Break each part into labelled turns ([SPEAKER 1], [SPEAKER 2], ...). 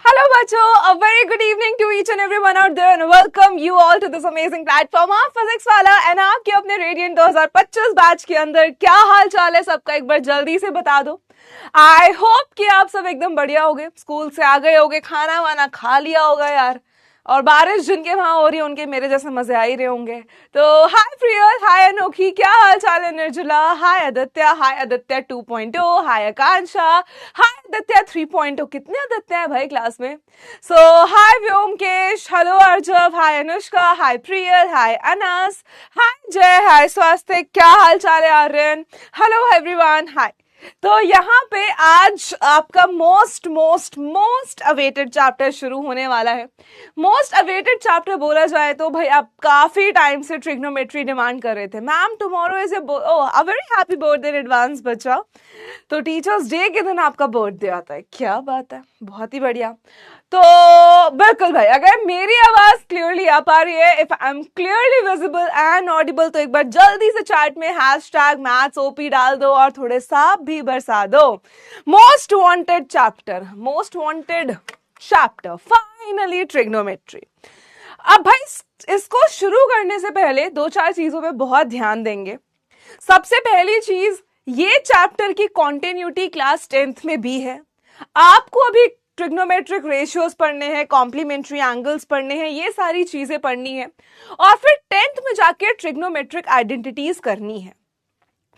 [SPEAKER 1] Hello, बच्चों. A very good evening to each and everyone out there, and welcome you all to this amazing platform of Physics वाला. And आपके अपने Radiant 2025 batch के अंदर क्या हाल चाल है सबका एक बार जल्दी से बता दो. I hope कि आप सब एकदम बढ़िया होगे, स्कूल से आ गए होगे, खाना वाना खा लिया होगा यार, और बारिश जिनके वहां हो रही है उनके मेरे जैसे मजे आ ही रहे होंगे. तो हाय प्रियल, हाय अनोखी, क्या हाल चाल है निर्जला, हाय आदित्य 2.0, हाय आकांक्षा, हाय आदित्य 3.0. कितने आदित्य हैं भाई क्लास में. सो हाय व्योमकेश, हेलो अर्जव, हाय अनुष्का, हाय प्रियल, हाय अनस, हाय जय, हाय स्वास्थ्य, क्या हाल चाल है आर्यन, हेलो एवरीवन, हाय. तो यहाँ पे आज आपका मोस्ट अवेटेड चैप्टर शुरू होने वाला है. मोस्ट अवेटेड चैप्टर बोला जाए तो भाई आप काफी टाइम से ट्रिग्नोमेट्री डिमांड कर रहे थे. Ma'am tomorrow is a very happy birthday in advance बच्चा. तो टीचर्स डे के दिन आपका बर्थडे आता है, क्या बात है, बहुत ही बढ़िया. तो बिल्कुल भाई, अगर मेरी आवाज क्लियरली आ पा रही है, if I am clearly visible and Audible, तो एक बार जल्दी से चैट में #mathsop डाल दो और थोड़े सांप भी बरसा दो. Most wanted chapter finally trigonometry. अब भाई इसको शुरू करने से पहले दो चार चीजों पे बहुत ध्यान देंगे. सबसे पहली चीज, ये चैप्टर की कॉन्टिन्यूटी क्लास 10th में भी है. आपको अभी ट्रिग्नोमेट्रिक रेशियोज पढ़ने हैं, कॉम्प्लीमेंट्री एंगल्स पढ़ने हैं, ये सारी चीजें पढ़नी है, और फिर 10th में जाके ट्रिग्नोमेट्रिक आइडेंटिटीज करनी है.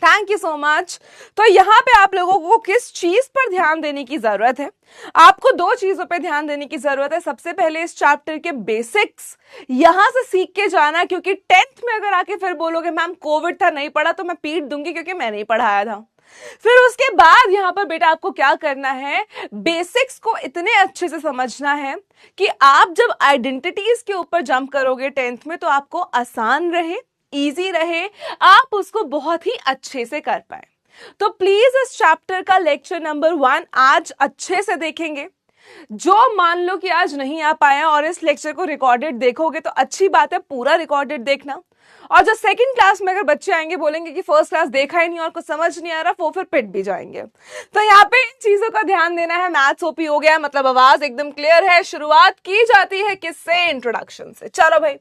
[SPEAKER 1] Thank you so much. तो यहाँ पे आप लोगों को किस चीज पर ध्यान देने की जरूरत है? आपको दो चीजों पे ध्यान देने की जरूरत है. सबसे पहले इस चैप्टर के बेसिक्स यहां से सीख के जाना, क्योंकि 10th में अगर आके फिर बोलोगे मैम कोविड था नहीं पढ़ा, तो मैं पीट दूंगी क्योंकि मैं नहीं पढ़ाया था. फिर उसके बाद यहां पर बेटा आपको क्या करना है, बेसिक्स को इतने अच्छे से समझना है कि आप जब आइडेंटिटीज के ऊपर जंप करोगे 10th में, तो आपको आसान रहे, इजी रहे, आप उसको बहुत ही अच्छे से कर पाए. तो प्लीज इस चैप्टर का लेक्चर नंबर 1 आज अच्छे से देखेंगे. जो मान लो कि आज नहीं आ पाया और इस लेक्चर को रिकॉर्डेड देखोगे तो अच्छी बात है, पूरा रिकॉर्डेड देखना. और जो सेकंड क्लास में अगर बच्चे आएंगे बोलेंगे कि फर्स्ट क्लास देखा ही नहीं और कुछ समझ नहीं आ रहा, वो फिर पिट भी जाएंगे. तो यहाँ पे इन चीजों का ध्यान देना है. मैथ्स ओपी हो गया, मतलब आवाज एकदम क्लियर है. शुरुआत की जाती है किससे? इंट्रोडक्शन से. चलो भाई,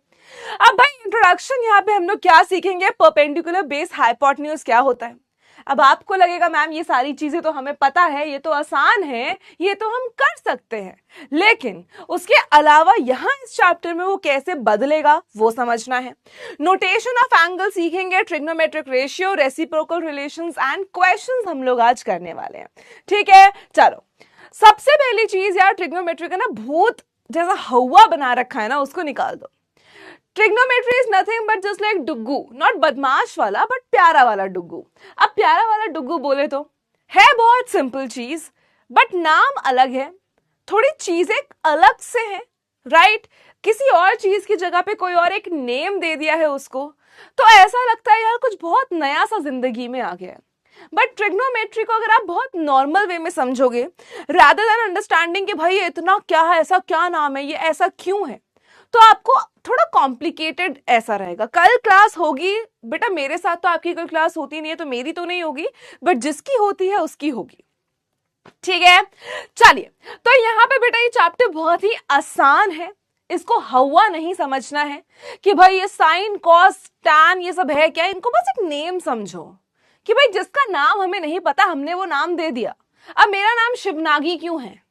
[SPEAKER 1] अब भाई इंट्रोडक्शन यहाँ पे हम लोग क्या सीखेंगे? परपेंडिकुलर बेस हाइपोटेन्यूज क्या होता है. अब आपको लगेगा मैम ये सारी चीजें तो हमें पता है, ये तो आसान है, ये तो हम कर सकते हैं, लेकिन उसके अलावा यहां इस चैप्टर में वो कैसे बदलेगा वो समझना है. नोटेशन ऑफ एंगल सीखेंगे, trigonometric ratio, reciprocal relations and questions हम लोग आज करने वाले हैं. ठीक है, चलो. सबसे पहली चीज यार, ट्रिग्नोमेट्री का ना भूत जैसा हवा बना रखा है ना, उसको निकाल दो. Trigonometry is nothing but just like Duggu, not बदमाश वाला बट प्यारा वाला डुग्गू. अब प्यारा वाला डुग्गू बोले तो है बहुत सिंपल चीज, बट नाम अलग है, थोड़ी चीजें अलग से हैं, राइट? किसी और चीज की जगह पे कोई और एक नेम दे दिया है उसको, तो ऐसा लगता है यार कुछ बहुत नया सा जिंदगी में आ गया है. बट ट्रिग्नोमेट्री को अगर आप बहुत नॉर्मल वे में समझोगे, रादर देन अंडरस्टैंडिंग कि भाई ये इतना क्या है, ऐसा क्या नाम है, ये ऐसा क्यों है, तो आपको थोड़ा कॉम्प्लिकेटेड ऐसा रहेगा. कल क्लास होगी बेटा, मेरे साथ तो आपकी कल क्लास होती नहीं है, तो मेरी तो नहीं होगी, बट जिसकी होती है उसकी होगी. ठीक है, चलिए. तो यहाँ पे बेटा ये चैप्टर बहुत ही आसान है. इसको हवा नहीं समझना है कि भाई ये साइन कॉस टैन ये सब है क्या. इनको बस एक नेम समझो कि भाई जिसका नाम हमें नहीं पता, हमने वो नाम दे दिया. अब मेरा नाम शिवनागी क्यों है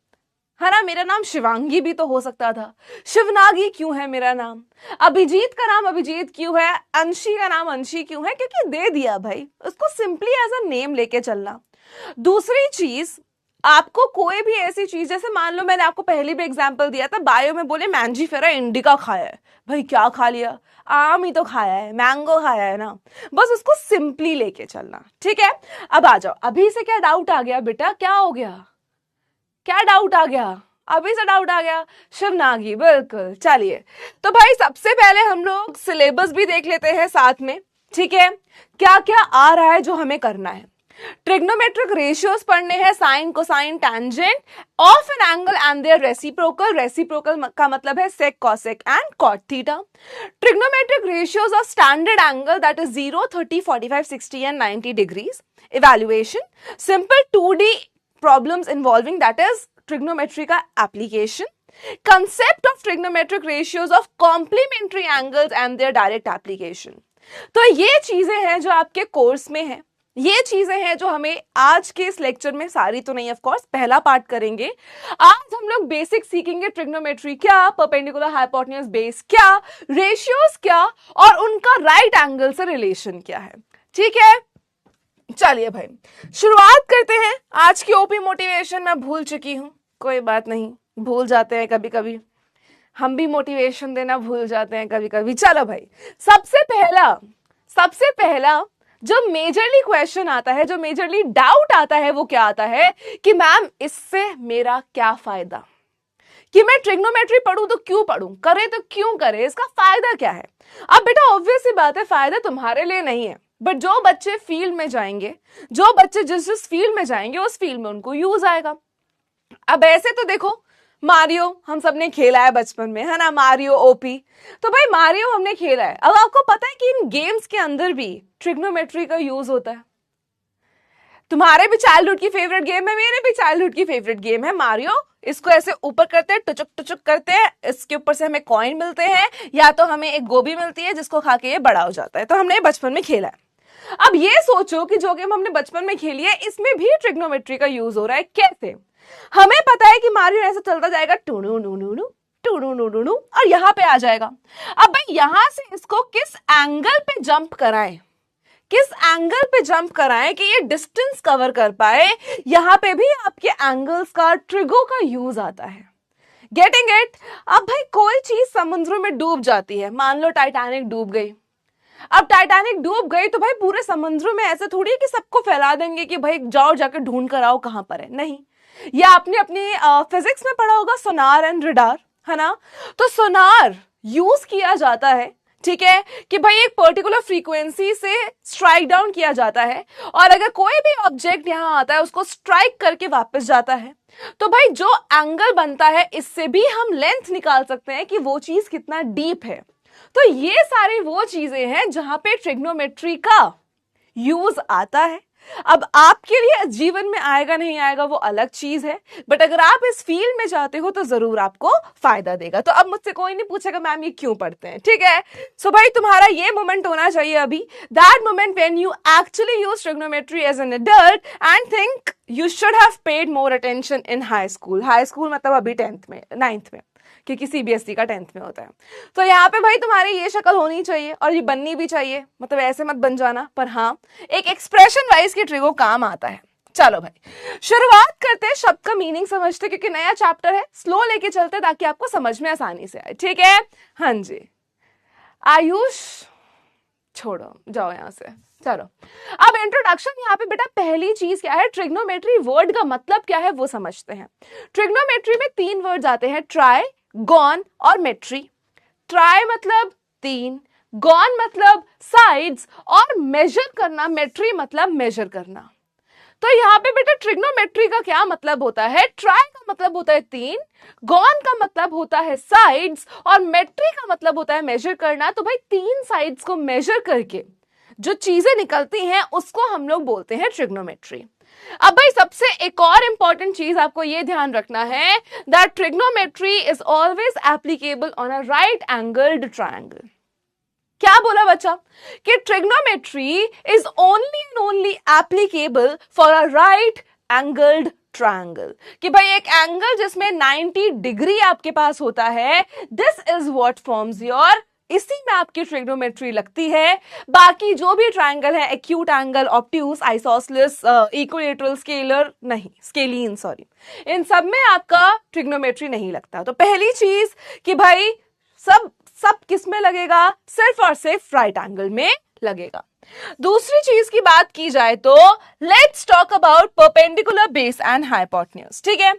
[SPEAKER 1] ना, मेरा नाम शिवांगी भी तो हो सकता था. शिवनागी क्यों है मेरा नाम? अभिजीत का नाम अभिजीत क्यों है? अंशी का नाम अंशी क्यों है? क्योंकि दे दिया भाई. उसको सिंपली एज अ नेम लेके चलना. दूसरी चीज, आपको कोई भी ऐसी चीज, जैसे मान लो मैंने आपको पहले भी एग्जांपल दिया था, बायो में बोले मैंजीफेरा इंडिका खाया है. भाई क्या खा लिया? आम ही तो खाया है, मैंगो खाया है ना. बस उसको सिंपली लेके चलना. ठीक है, अब आ जाओ. अभी से क्या डाउट आ गया बेटा? क्या हो गया? क्या डाउट आ गया? अभी से डाउट आ गया? शिवनागी, बिल्कुल. चलिए, तो भाई सबसे पहले हम लोग सिलेबस भी देख लेते हैं साथ में. ठीक है, क्या क्या आ रहा है जो हमें करना है. ट्रिग्नोमेट्रिक रेशियोज पढ़ने हैं, sine cosine tangent of an angle and their reciprocal. Reciprocal का मतलब है sec, cosec and cot theta. Trigonometric ratios of standard angle that is 0, 30, 45, 60 and 90 degrees. Evaluation, simple 2D problems involving that is trigonometry का application, concept of trigonometric ratios of complementary angles and their direct application. तो ये चीजें हैं जो आपके course में है, ये चीजें हैं जो हमें आज के इस लेक्चर में, सारी तो नहीं ऑफ कोर्स, पहला पार्ट करेंगे। आज हम लोग बेसिक सीखेंगे ट्रिग्नोमेट्री क्या, परपेंडिकुलर हाइपोटेन्यूज बेस क्या, रेशियोज क्या, और उनका राइट एंगल से रिलेशन क्या है। ठीक है, चलिए भाई शुरुआत करते हैं। आज की ओपी मोटिवेशन मैं भूल चुकी हूं, कोई बात नहीं, भूल जाते हैं कभी कभी, हम भी मोटिवेशन देना भूल जाते हैं कभी कभी। चलो भाई, सबसे पहला जो मेजरली क्वेश्चन आता है, जो मेजरली डाउट आता है, वो क्या आता है कि मैम इससे मेरा क्या फायदा, कि मैं ट्रिग्नोमेट्री पढ़ूं तो क्यों पढ़ूं, करे तो क्यों करे, इसका फायदा क्या है। अब बेटा ऑब्वियस सी बात है, फायदा तुम्हारे लिए नहीं है, बट जो बच्चे फील्ड में जाएंगे, जो बच्चे जिस फील्ड में जाएंगे उस फील्ड में उनको यूज आएगा। अब ऐसे तो देखो, मारियो हम सबने खेला है बचपन में, है ना, मारियो ओपी, तो भाई मारियो हमने खेला है। अब आपको पता है कि इन गेम्स के अंदर भी ट्रिग्नोमेट्री का यूज होता है। तुम्हारे भी चाइल्डहुड की फेवरेट गेम है, मेरे भी चाइल्डहुड की फेवरेट गेम है मारियो। इसको ऐसे ऊपर करते हैं, टुचुक टुचुक करते हैं, इसके ऊपर से हमें कॉइन मिलते हैं, या तो हमें एक गोभी मिलती है जिसको खा के ये बड़ा हो जाता है। तो हमने बचपन में खेला है। अब ये सोचो कि जो गेम हमने बचपन में खेली है, इसमें भी ट्रिग्नोमेट्री का यूज हो रहा है। कैसे? हमें पता है कि मारियो ऐसे चलता जाएगा, टूडू नू टू और यहां पे आ जाएगा। अब भाई यहां से इसको किस एंगल पे जंप कराएं, किस एंगल पे जंप कराएं कि ये डिस्टेंस कवर कर पाए, यहां पे भी आपके एंगल्स का, ट्रिगो का यूज आता है। Getting it? अब भाई कोई चीज समुद्रों में डूब जाती है, मान लो टाइटैनिक डूब गई। अब टाइटैनिक डूब गई तो भाई पूरे समुद्र में ऐसे थोड़ी है कि सबको फैला देंगे कि भाई जाओ जाके ढूंढ कर आओ कहां पर है, नहीं। या आपने अपनी फिजिक्स में पढ़ा होगा सोनार एंड रडार, है ना। तो सोनार यूज किया जाता है, ठीक है, कि भाई एक पर्टिकुलर फ्रीक्वेंसी से स्ट्राइक डाउन किया जाता है, और अगर कोई भी ऑब्जेक्ट यहां आता है उसको स्ट्राइक करके वापस जाता है, तो भाई जो एंगल बनता है इससे भी हम लेंथ निकाल सकते हैं कि वो चीज कितना डीप है। तो ये सारी वो चीजें हैं जहां पे ट्रिग्नोमेट्री का यूज आता है। अब आपके लिए जीवन में आएगा नहीं आएगा वो अलग चीज है, बट अगर आप इस फील्ड में जाते हो तो जरूर आपको फायदा देगा। तो अब मुझसे कोई नहीं पूछेगा मैम ये क्यों पढ़ते हैं, ठीक है। सो भाई तुम्हारा ये मोमेंट होना चाहिए अभी, that moment when you actually use trigonometry as an adult and think you should have paid more attention in high school. High school मतलब अभी 10th में, 9th में, क्योंकि सीबीएसई का 10th में होता है। तो यहाँ पे भाई तुम्हारी ये शक्ल होनी चाहिए और ये बननी भी चाहिए, मतलब ऐसे मत बन जाना, पर हाँ एक एक्सप्रेशन वाइज की ट्रिगो काम आता है। चलो भाई शुरुआत करते हैं, शब्द का मीनिंग समझते, क्योंकि नया चैप्टर है, स्लो लेके चलते ताकि आपको समझ में आसानी से आए, ठीक है। हाँ जी आयुष, छोड़ो जाओ यहां से, चलो अब इंट्रोडक्शन। यहाँ पे बेटा पहली चीज क्या है, ट्रिग्नोमेट्री वर्ड का मतलब क्या है वो समझते हैं। ट्रिग्नोमेट्री में 3 वर्ड्स आते हैं, ट्राई, गॉन और मेट्री। ट्राई मतलब 3, गॉन मतलब साइड्स, और मेजर करना, मेट्री मतलब मेजर करना। तो यहाँ पे बेटा ट्रिग्नोमेट्री का क्या मतलब होता है, ट्राई का मतलब होता है 3, गॉन का मतलब होता है साइड्स, और मेट्री का मतलब होता है मेजर करना। तो भाई 3 साइड्स को मेजर करके जो चीजें निकलती हैं उसको हम लोग बोलते हैं ट्रिग्नोमेट्री। अब भाई सबसे एक और इंपॉर्टेंट चीज आपको यह ध्यान रखना है, that trigonometry is always applicable on a right angled triangle. क्या बोला बच्चा, कि trigonometry is only and only applicable for a right angled triangle, कि भाई एक एंगल जिसमें 90 डिग्री आपके पास होता है, this is what forms your, इसी में आपकी ट्रिग्नोमेट्री लगती है। बाकी जो भी ट्रायंगल है, acute angle, obtuse, isosceles, equilateral, scalar नहीं, स्केलीन सॉरी, इन सब में आपका ट्रिग्नोमेट्री नहीं लगता। तो पहली चीज कि भाई सब किस में लगेगा, सिर्फ और सिर्फ राइट एंगल में लगेगा। दूसरी चीज की बात की जाए तो let's talk about perpendicular base and hypotenuse, ठीक है।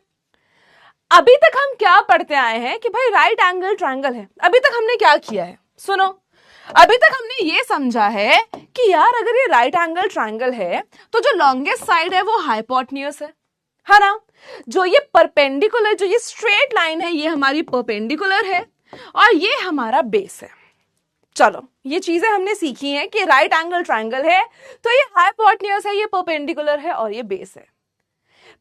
[SPEAKER 1] अभी तक हम क्या पढ़ते आए हैं कि भाई राइट एंगल ट्रायंगल है, अभी तक हमने क्या किया है, सुनो, अभी तक हमने ये समझा है कि यार अगर ये राइट एंगल ट्रायंगल है तो जो लॉन्गेस्ट साइड है वो हाइपोटेन्यूज है ना। जो ये परपेंडिकुलर, जो ये स्ट्रेट लाइन है, ये हमारी परपेंडिकुलर है और ये हमारा बेस है। चलो ये चीजें हमने सीखी हैं कि राइट एंगल ट्रायंगल है तो ये हाइपोटेन्यूज है, ये परपेंडिकुलर है और ये बेस है।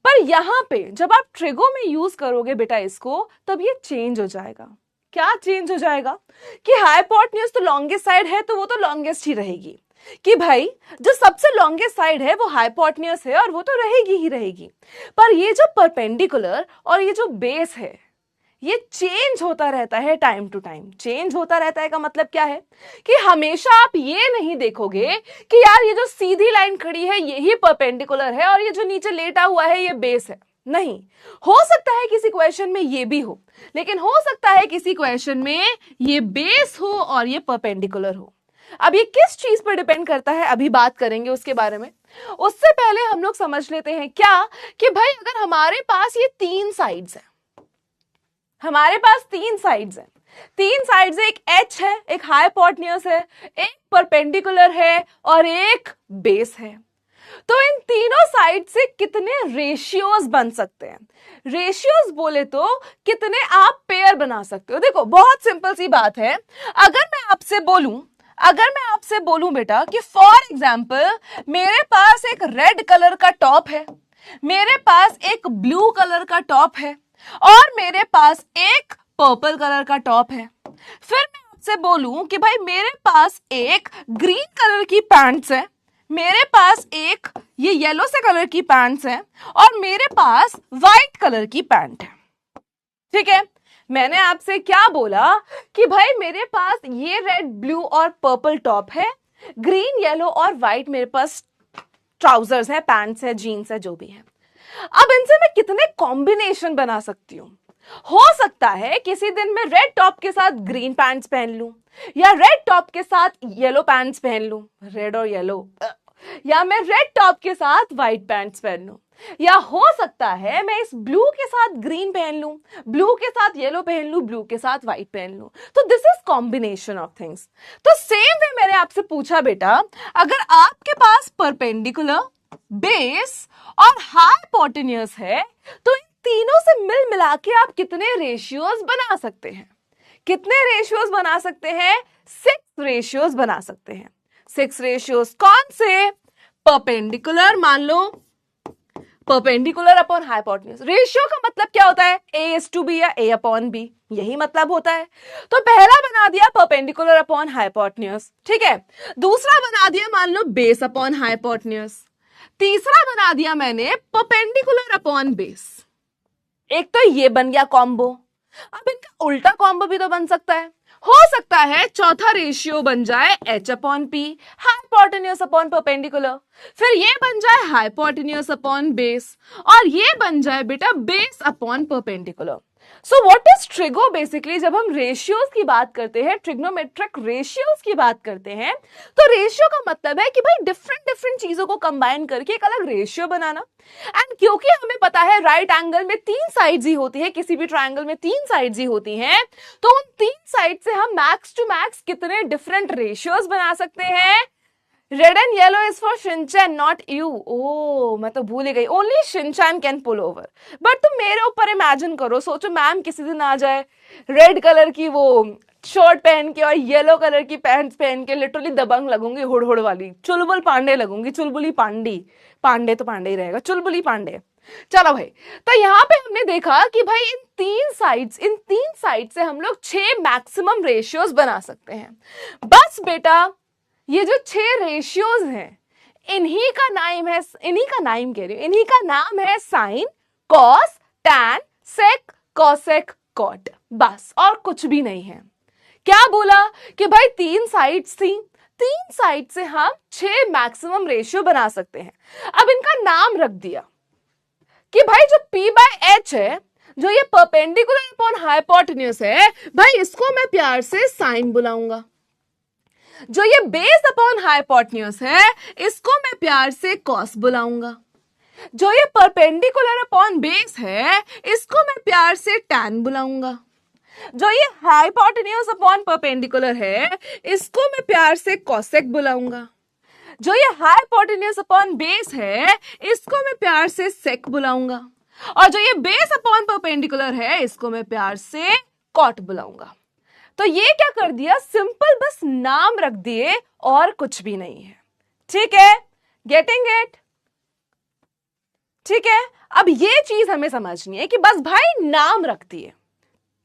[SPEAKER 1] पर यहां पे जब आप ट्रिगो में यूज करोगे बेटा इसको, तब ये चेंज हो जाएगा। क्या चेंज हो जाएगा कि हाइपोटेन्यूज तो लॉन्गेस्ट साइड है तो वो तो लॉन्गेस्ट ही रहेगी, कि भाई जो सबसे लॉन्गेस्ट साइड है वो हाइपोटेन्यूज है और वो तो रहेगी ही रहेगी। पर ये जो परपेंडिकुलर और ये जो बेस है ये चेंज होता रहता है टाइम टू टाइम। चेंज होता रहता है का मतलब क्या है कि हमेशा आप ये नहीं देखोगे कि यार ये जो सीधी लाइन खड़ी है यही परपेंडिकुलर है और ये जो नीचे लेटा हुआ है ये बेस है। नहीं, हो सकता है किसी क्वेश्चन में ये भी हो, लेकिन हो सकता है किसी क्वेश्चन में ये बेस हो और ये परपेंडिकुलर हो। अब ये किस चीज पर डिपेंड करता है अभी बात करेंगे उसके बारे में। उससे पहले हम लोग समझ लेते हैं क्या कि भाई अगर हमारे पास ये तीन साइड्स हैं, हमारे पास तीन साइड्स हैं, तीन साइड्स एक एच है, एक हाइपोटेन्यूज है, एक परपेंडिकुलर है और एक बेस है। तो इन तीनों साइड से कितने रेशियोज बन सकते हैं? रेशियोज बोले तो कितने आप पेयर बना सकते हो। देखो बहुत सिंपल सी बात है। अगर मैं आपसे बोलूं बेटा कि फॉर एग्जाम्पल मेरे पास एक रेड कलर का टॉप है, मेरे पास एक ब्लू कलर का टॉप है और मेरे पास एक पर्पल कलर का टॉप है, फिर मैं आपसे बोलूं कि भाई मेरे पास एक ग्रीन कलर की पैंट्स है, मेरे पास एक ये येलो से कलर की पैंट्स है और मेरे पास व्हाइट कलर की पैंट है। ठीक है, मैंने आपसे क्या बोला कि भाई मेरे पास ये रेड ब्लू और पर्पल टॉप है, ग्रीन येलो और व्हाइट मेरे पास ट्राउजर्स है, पैंट्स है, जीन्स है, जो भी है। अब इनसे मैं कितने कॉम्बिनेशन बना सकती हूं? हो सकता है किसी दिन मैं रेड टॉप के साथ ग्रीन पैंट्स पहन लूं, या रेड टॉप के साथ येलो पैंट्स पहन लूं, रेड और येलो, या मैं रेड टॉप के साथ व्हाइट पैंट्स पहन लूं, या हो सकता है मैं इस ब्लू के साथ ग्रीन पहन लूं, ब्लू के साथ येलो पहन लूं, ब्लू के साथ व्हाइट पहन लूं। तो this is combination of things. तो सेम वे मैंने आपसे पूछा बेटा, अगर आपके पास परपेंडिकुलर, बेस और हाइपोटेन्यूज है तो इन तीनों से मिल मिला के आप कितने रेशियोज बना सकते हैं? कितने रेशियोज बना सकते हैं? 6 रेशियोज बना सकते हैं। 6 रेशियोज कौन से? परपेंडिकुलर, मान लो परपेंडिकुलर अपॉन हाइपोटेन्यूज। रेशियो का मतलब क्या होता है? A:B या A/B, यही मतलब होता है। तो पहला बना दिया परपेंडिकुलर अपॉन हाइपोटेन्यूज, ठीक है। दूसरा बना दिया मान लो बेस अपॉन हाइपोटेन्यूज। तीसरा बना दिया मैंने परपेंडिकुलर अपॉन बेस। एक तो ये बन गया कॉम्बो। अब इनका उल्टा कॉम्बो भी तो बन सकता है। हो सकता है चौथा रेशियो बन जाए H/P, हाइपोटेन्यूज अपॉन परपेंडिकुलर, फिर ये बन जाए हाइपोटेन्यूज अपॉन बेस, और ये बन जाए बेटा base upon perpendicular. So what is trigo? Basically जब हम रेशियोज की बात करते हैं, ट्रिग्नोमेट्रिक रेशियोज की बात करते हैं, तो रेशियो का मतलब है कि भाई डिफरेंट चीजों को कंबाइन करके एक अलग रेशियो बनाना। एंड क्योंकि हमें पता है राइट एंगल में 3 साइड्स ही होती है, किसी भी ट्रायंगल में 3 साइड्स ही होती हैं, तो उन 3 साइड से हम मैक्स टू मैक्स कितने डिफरेंट रेशियोज बना सकते हैं? Red and yellow is for Shinchan, not you. ओ मैं तो भूल ही गई, only Shinchan can pull over. But तुम मेरे ऊपर इमेजिन करो, सोचो मैम किसी दिन आ जाए रेड कलर की वो शर्ट पहन के और येलो कलर की पैंट्स पहन के, लिटरली दबंग लगूंगी, हुड़ हुड़ वाली, चुलबुल पांडे लगूंगी, चुलबुली पांडी, पांडे तो पांडे ही रहेगा, चुलबुली पांडे। चलो भाई, तो यहाँ पे हमने देखा कि भाई इन तीन साइड से हम लोग 6 मैक्सिमम रेशियोज बना सकते हैं। बस बेटा ये जो 6 रेशियोज हैं, इन्हीं का नाम है साइन, कॉस, टैन, सेक, कॉसेक, कॉट, बस और कुछ भी नहीं है। क्या बोला कि भाई 3 साइड्स थी, 3 साइड से हम 6 मैक्सिमम रेशियो बना सकते हैं। अब इनका नाम रख दिया कि भाई जो P/H है, जो ये परपेंडिकुलर अपॉन हाइपोटेन्यूज है, भाई इसको मैं प्यार से साइन बुलाऊंगा। जो ये बेस अपॉन हाइपोटेन्यूज है, इसको मैं प्यार से कॉस बुलाऊंगा। जो ये परपेंडिकुलर अपॉन बेस है, इसको मैं प्यार से टैन बुलाऊंगा। जो ये हाइपोटेन्यूज अपॉन परपेंडिकुलर है, इसको मैं प्यार से कॉसेक बुलाऊंगा। जो ये हाइपोटेन्यूज अपॉन बेस है, इसको मैं प्यार से सेक बुलाऊंगा। और जो ये बेस अपॉन परपेंडिकुलर है, इसको मैं प्यार से कॉट बुलाऊंगा। तो ये क्या कर दिया? सिंपल बस नाम रख दिए और कुछ भी नहीं है। ठीक है, गेटिंग इट? ठीक है, अब ये चीज हमें समझनी है कि बस भाई नाम रख दिए,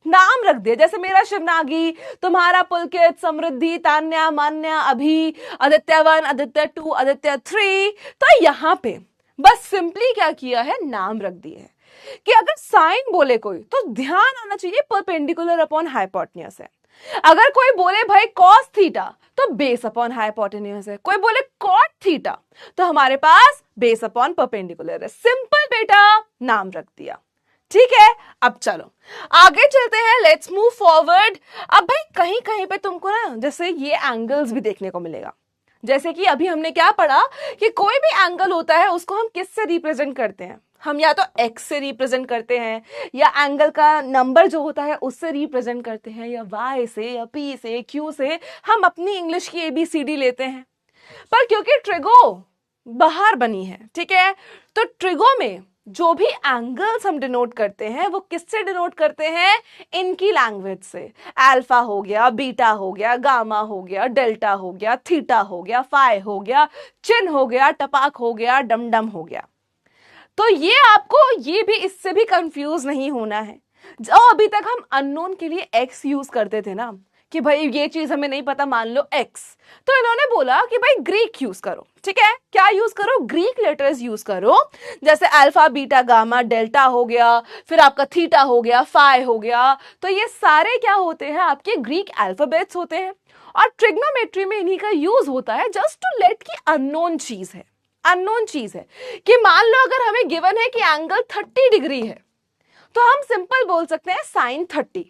[SPEAKER 1] नाम रख दिया, जैसे मेरा शिवनागी, तुम्हारा पुलकित, समृद्धि, तान्या, मान्या, अभी, आदित्य 1, आदित्य 2, आदित्य 3। तो यहां पे बस सिंपली क्या किया है, नाम रख दिए है कि अगर साइन बोले कोई तो ध्यान आना चाहिए परपेंडिकुलर अपॉन हाइपोटेन्यूज है। अगर कोई बोले भाई कॉस थीटा तो बेस अपॉन हाइपोटेन्यूज है, कोई बोले कॉट थीटा तो हमारे पास बेस अपॉन परपेंडिकुलर है। सिंपल बेटा, नाम रख दिया। ठीक है, अब चलो आगे चलते हैं, लेट्स मूव फॉरवर्ड। अब भाई कहीं कहीं पे तुमको ना जैसे ये एंगल्स भी देखने को मिलेगा, जैसे कि अभी हमने क्या पढ़ा कि कोई भी एंगल होता है उसको हम किससे रिप्रेजेंट करते हैं, हम या तो x से रिप्रेजेंट करते हैं, या एंगल का नंबर जो होता है उससे रिप्रेजेंट करते हैं, या y से, या p से, q से, हम अपनी इंग्लिश की ABCD लेते हैं। पर क्योंकि ट्रिगो बाहर बनी है, ठीक है, तो ट्रिगो में जो भी एंगल्स हम डिनोट करते हैं वो किससे डिनोट करते हैं, इनकी लैंग्वेज से। अल्फा हो गया, बीटा हो गया, गामा हो गया, डेल्टा हो गया, थीटा हो गया, फाई हो गया, चिन हो गया, टपाक हो गया, डमडम हो गया। तो ये आपको ये भी इससे भी कंफ्यूज नहीं होना है। जो अभी तक हम अननोन के लिए एक्स यूज करते थे ना कि भाई ये चीज हमें नहीं पता, मान लो एक्स, तो इन्होंने बोला कि भाई ग्रीक यूज करो। ठीक है, क्या यूज करो, ग्रीक लेटर्स यूज करो, जैसे अल्फा, बीटा, गामा, डेल्टा हो गया, फिर आपका थीटा हो गया, फाई हो गया। तो ये सारे क्या होते हैं, आपके ग्रीक अल्फाबेट्स होते हैं। और ट्रिग्नोमेट्री में इन्हीं का यूज होता है जस्ट टू लेट की अननोन चीज है, अननोन चीज है कि मान लो अगर हमें गिवन है कि एंगल 30 डिग्री है तो हम सिंपल बोल सकते हैं साइन 30।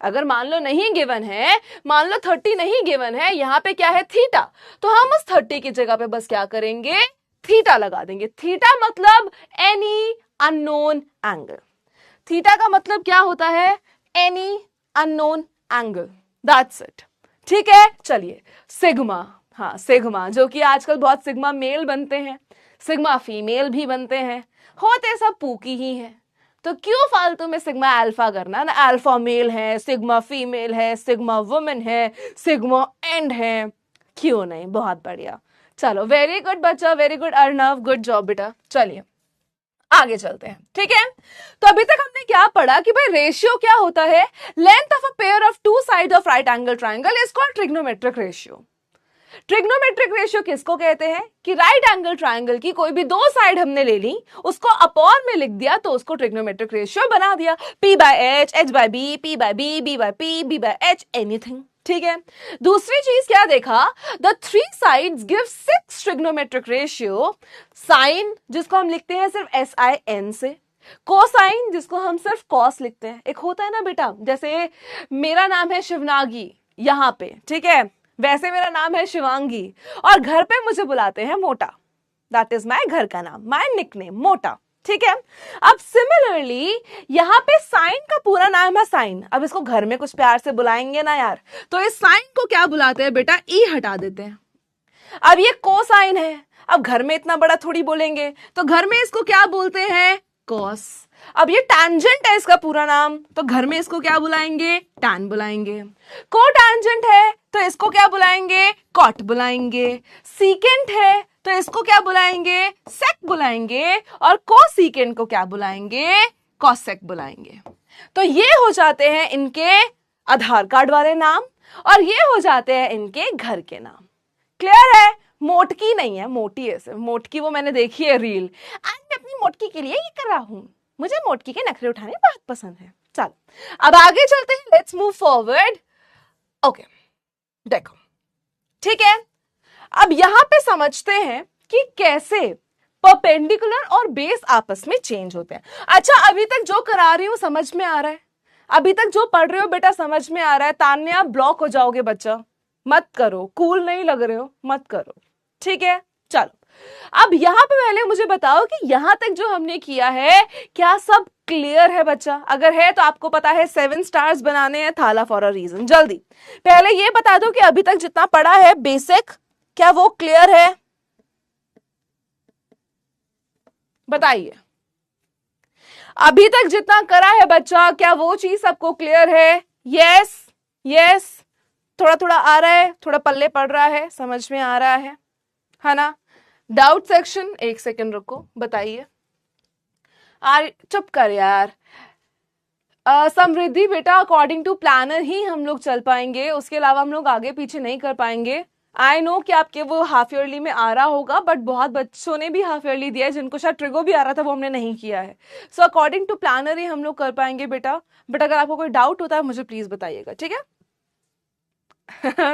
[SPEAKER 1] अगर मान लो नहीं गिवन है, मान लो 30 नहीं गिवन है, यहां पे क्या है थीटा, तो हम उस 30 की जगह पे बस क्या करेंगे, थीटा लगा देंगे। थीटा मतलब एनी अननोन एंगल। थीटा का मतलब क्या होता है, any unknown angle, that's it. ठीक है, चलिए सिग्मा, हाँ सिग्मा, जो कि आजकल बहुत सिग्मा मेल बनते हैं, सिग्मा फीमेल भी बनते हैं, होते सब पूकी ही हैं। तो क्यों फालतू में सिग्मा अल्फा करना ना, अल्फा मेल है, सिग्मा फीमेल है, सिग्मा वुमेन है, सिग्मा एंड है, क्यों नहीं, बहुत बढ़िया। चलो वेरी गुड बच्चा, very good Arnav, good job बेटा। चलिए आगे चलते हैं। ठीक है, तो अभी तक हमने क्या पढ़ा कि भाई रेशियो क्या होता है, length of a pair of two side of right angle triangle is called trigonometric ratio. Trigonometric ratio किसको कहते हैं कि राइट एंगल ट्राइंगल की कोई भी दो साइड हमने ले ली, उसको अपॉन में लिख दिया तो उसको ट्रिग्नोमेट्रिक रेशियो बना दिया। P by H, H by B, P by B, B by P, B by H, anything. ठीक है, दूसरी चीज क्या देखा, the three sides give 6 trigonometric ratio. Sine जिसको हम लिखते हैं सिर्फ SIN से, कोसाइन जिसको हम सिर्फ कॉस लिखते हैं। एक होता है ना बेटा, जैसे मेरा नाम है शिवनागी यहां पे, ठीक है, वैसे मेरा नाम है शिवांगी और घर पे मुझे बुलाते हैं मोटा, दैट इज माय घर का नाम, माय निकनेम मोटा। ठीक है, अब सिमिलरली यहां पे साइन का पूरा नाम है साइन। अब इसको घर में कुछ प्यार से बुलाएंगे ना यार, तो इस साइन को क्या बुलाते हैं बेटा, ई हटा देते हैं। अब ये कोसाइन है, अब घर में इतना बड़ा थोड़ी बोलेंगे, तो घर में इसको क्या बोलते हैं, कॉस। अब ये टैंजेंट है इसका पूरा नाम, तो घर में इसको क्या बुलाएंगे, टैन बुलाएंगे। कोटैंजेंट है तो इसको क्या बुलाएंगे, कॉट बुलाएंगे। सीकेंट है तो इसको क्या बुलाएंगे, सेक बुलाएंगे। और कोसीकेंट को क्या बुलाएंगे, कॉसेक बुलाएंगे। तो ये हो जाते हैं इनके आधार कार्ड वाले नाम और ये हो जाते हैं इनके घर के नाम। क्लियर है, मोटकी नहीं है, मोटी है सिर्फ। मोटकी वो मैंने देखी है रील, आज मैं अपनी मोटकी के लिए ये कर रहा हूं, मुझे मोटकी के नखरे उठाने बहुत पसंद है। चलो अब आगे चलते हैं, लेट्स मूव फॉरवर्ड। ओके देखो, ठीक है, अब यहां पे समझते हैं कि कैसे परपेंडिकुलर और बेस आपस में चेंज होते हैं। अच्छा अभी तक जो करा रही हूं समझ में आ रहा है, अभी तक जो पढ़ रहे हो बेटा समझ में आ रहा है। तान्या ब्लॉक हो जाओगे बच्चा, मत करो, कूल नहीं लग रहे हो, मत करो। ठीक है, चलो अब यहां पे पहले मुझे बताओ कि यहां तक जो हमने किया है क्या सब क्लियर है बच्चा? अगर है तो आपको पता है 7 स्टार्स बनाने हैं थाला फॉर अ रीजन। जल्दी पहले ये बता दो कि अभी तक जितना पढ़ा है बेसिक, क्या वो क्लियर है? बताइए, अभी तक जितना करा है बच्चा क्या वो चीज सबको क्लियर है? यस यस, थोड़ा थोड़ा आ रहा है, थोड़ा पल्ले पड़ रहा है, समझ में आ रहा है ना? डाउट सेक्शन, एक सेकंड रुको, बताइए। चुप कर यार। समृद्धि बेटा, अकॉर्डिंग टू प्लानर ही हम लोग चल पाएंगे, उसके अलावा हम लोग आगे पीछे नहीं कर पाएंगे। आई नो कि आपके वो हाफ ईयरली में आ रहा होगा, बट बहुत बच्चों ने भी हाफ ईयरली दिया है जिनको शायद ट्रिगो भी आ रहा था, वो हमने नहीं किया है। सो अकॉर्डिंग टू प्लानर ही हम लोग कर पाएंगे बेटा। बट अगर आपको कोई डाउट होता है मुझे प्लीज बताइएगा, ठीक है।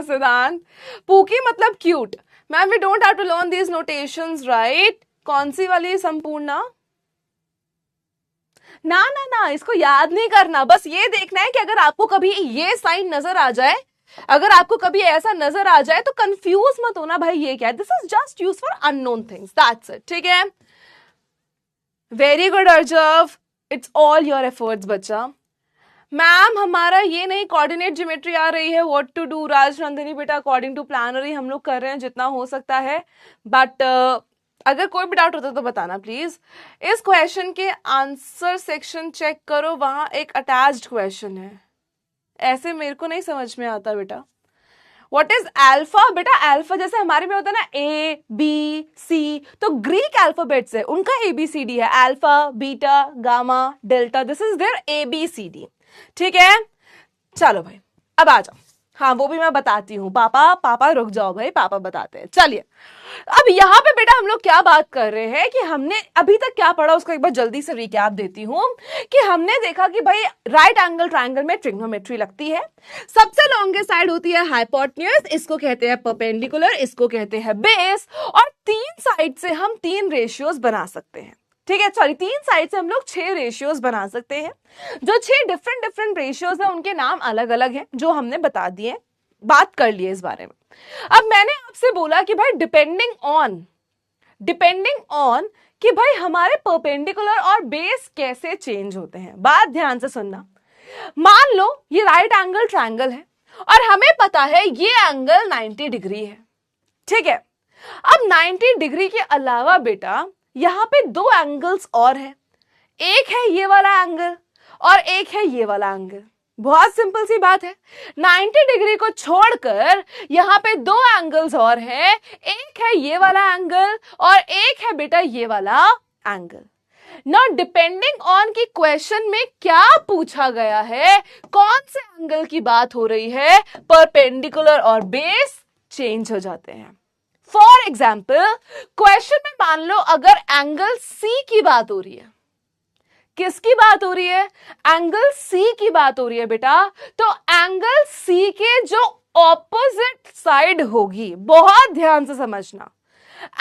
[SPEAKER 1] सिद्धांत, पूकी मतलब cute. Ma'am we don't have to learn these notations right. कौन सी वाली संपूर्णा? ना ना ना, इसको याद नहीं करना, बस ये देखना है कि अगर आपको कभी ये साइन नजर आ जाए, अगर आपको कभी ऐसा नजर आ जाए तो कंफ्यूज मत होना भाई ये क्या है। This is just use for unknown things, that's it, ठीक है। Very good Arjav, it's all your efforts बच्चा। मैम हमारा ये नहीं, कोऑर्डिनेट ज्योमेट्री आ रही है, व्हाट टू डू। राजनंदिनी बेटा, अकॉर्डिंग टू प्लानर ही हम लोग कर रहे हैं जितना हो सकता है, बट अगर कोई भी डाउट होता है तो बताना प्लीज। इस क्वेश्चन के आंसर सेक्शन चेक करो, वहां एक अटैच्ड क्वेश्चन है। ऐसे मेरे को नहीं समझ में आता बेटा। What is alpha? बेटा अल्फा जैसे हमारे में होता है ना ए बी सी, तो ग्रीक अल्फाबेट्स है, उनका ABCD है, alpha beta gamma delta, this is there ABCD, ठीक है। चलो भाई अब आ जाओ। हाँ वो भी मैं बताती हूँ। पापा रुक जाओ भाई, पापा बताते हैं। चलिए अब यहाँ पे बेटा हम लोग क्या बात कर रहे हैं कि हमने अभी तक क्या पढ़ा उसको एक बार जल्दी से रिकैप देती हूँ। कि हमने देखा कि भाई राइट एंगल ट्रायंगल में ट्रिग्नोमेट्री लगती है। सबसे लॉन्गेस्ट साइड होती है हाइपोटेन्यूज, इसको कहते हैं परपेंडिकुलर, इसको कहते हैं बेस, और तीन साइड से हम 3 रेशियोज बना सकते हैं, ठीक है। सॉरी 3 साइड से हम लोग 6 रेशियोज बना सकते हैं। जो 6 डिफरेंट रेशियोज हैं उनके नाम अलग अलग हैं, जो हमने बता दिए, बात कर लिए इस बारे में। अब मैंने आपसे बोला कि भाई डिपेंडिंग ऑन कि भाई हमारे परपेंडिकुलर और बेस कैसे चेंज होते हैं। बात ध्यान से सुनना। मान लो ये राइट एंगल ट्रायंगल है और हमें पता है ये एंगल 90 डिग्री है, ठीक है। अब 90 डिग्री के अलावा बेटा यहां पे 2 एंगल्स और हैं, एक है ये वाला एंगल और एक है ये वाला एंगल। बहुत सिंपल सी बात है, 90 डिग्री को छोड़कर यहां पे 2 एंगल्स और हैं, एक है ये वाला एंगल और एक है बेटा ये वाला एंगल। नाउ डिपेंडिंग ऑन की क्वेश्चन में क्या पूछा गया है, कौन से एंगल की बात हो रही है, परपेंडिकुलर और बेस चेंज हो जाते हैं। फॉर एग्जाम्पल क्वेश्चन में मान लो अगर एंगल सी की बात हो रही है, किसकी बात हो रही है, एंगल सी की बात हो रही है बेटा, तो एंगल सी के जो ऑपोजिट साइड होगी, बहुत ध्यान से समझना,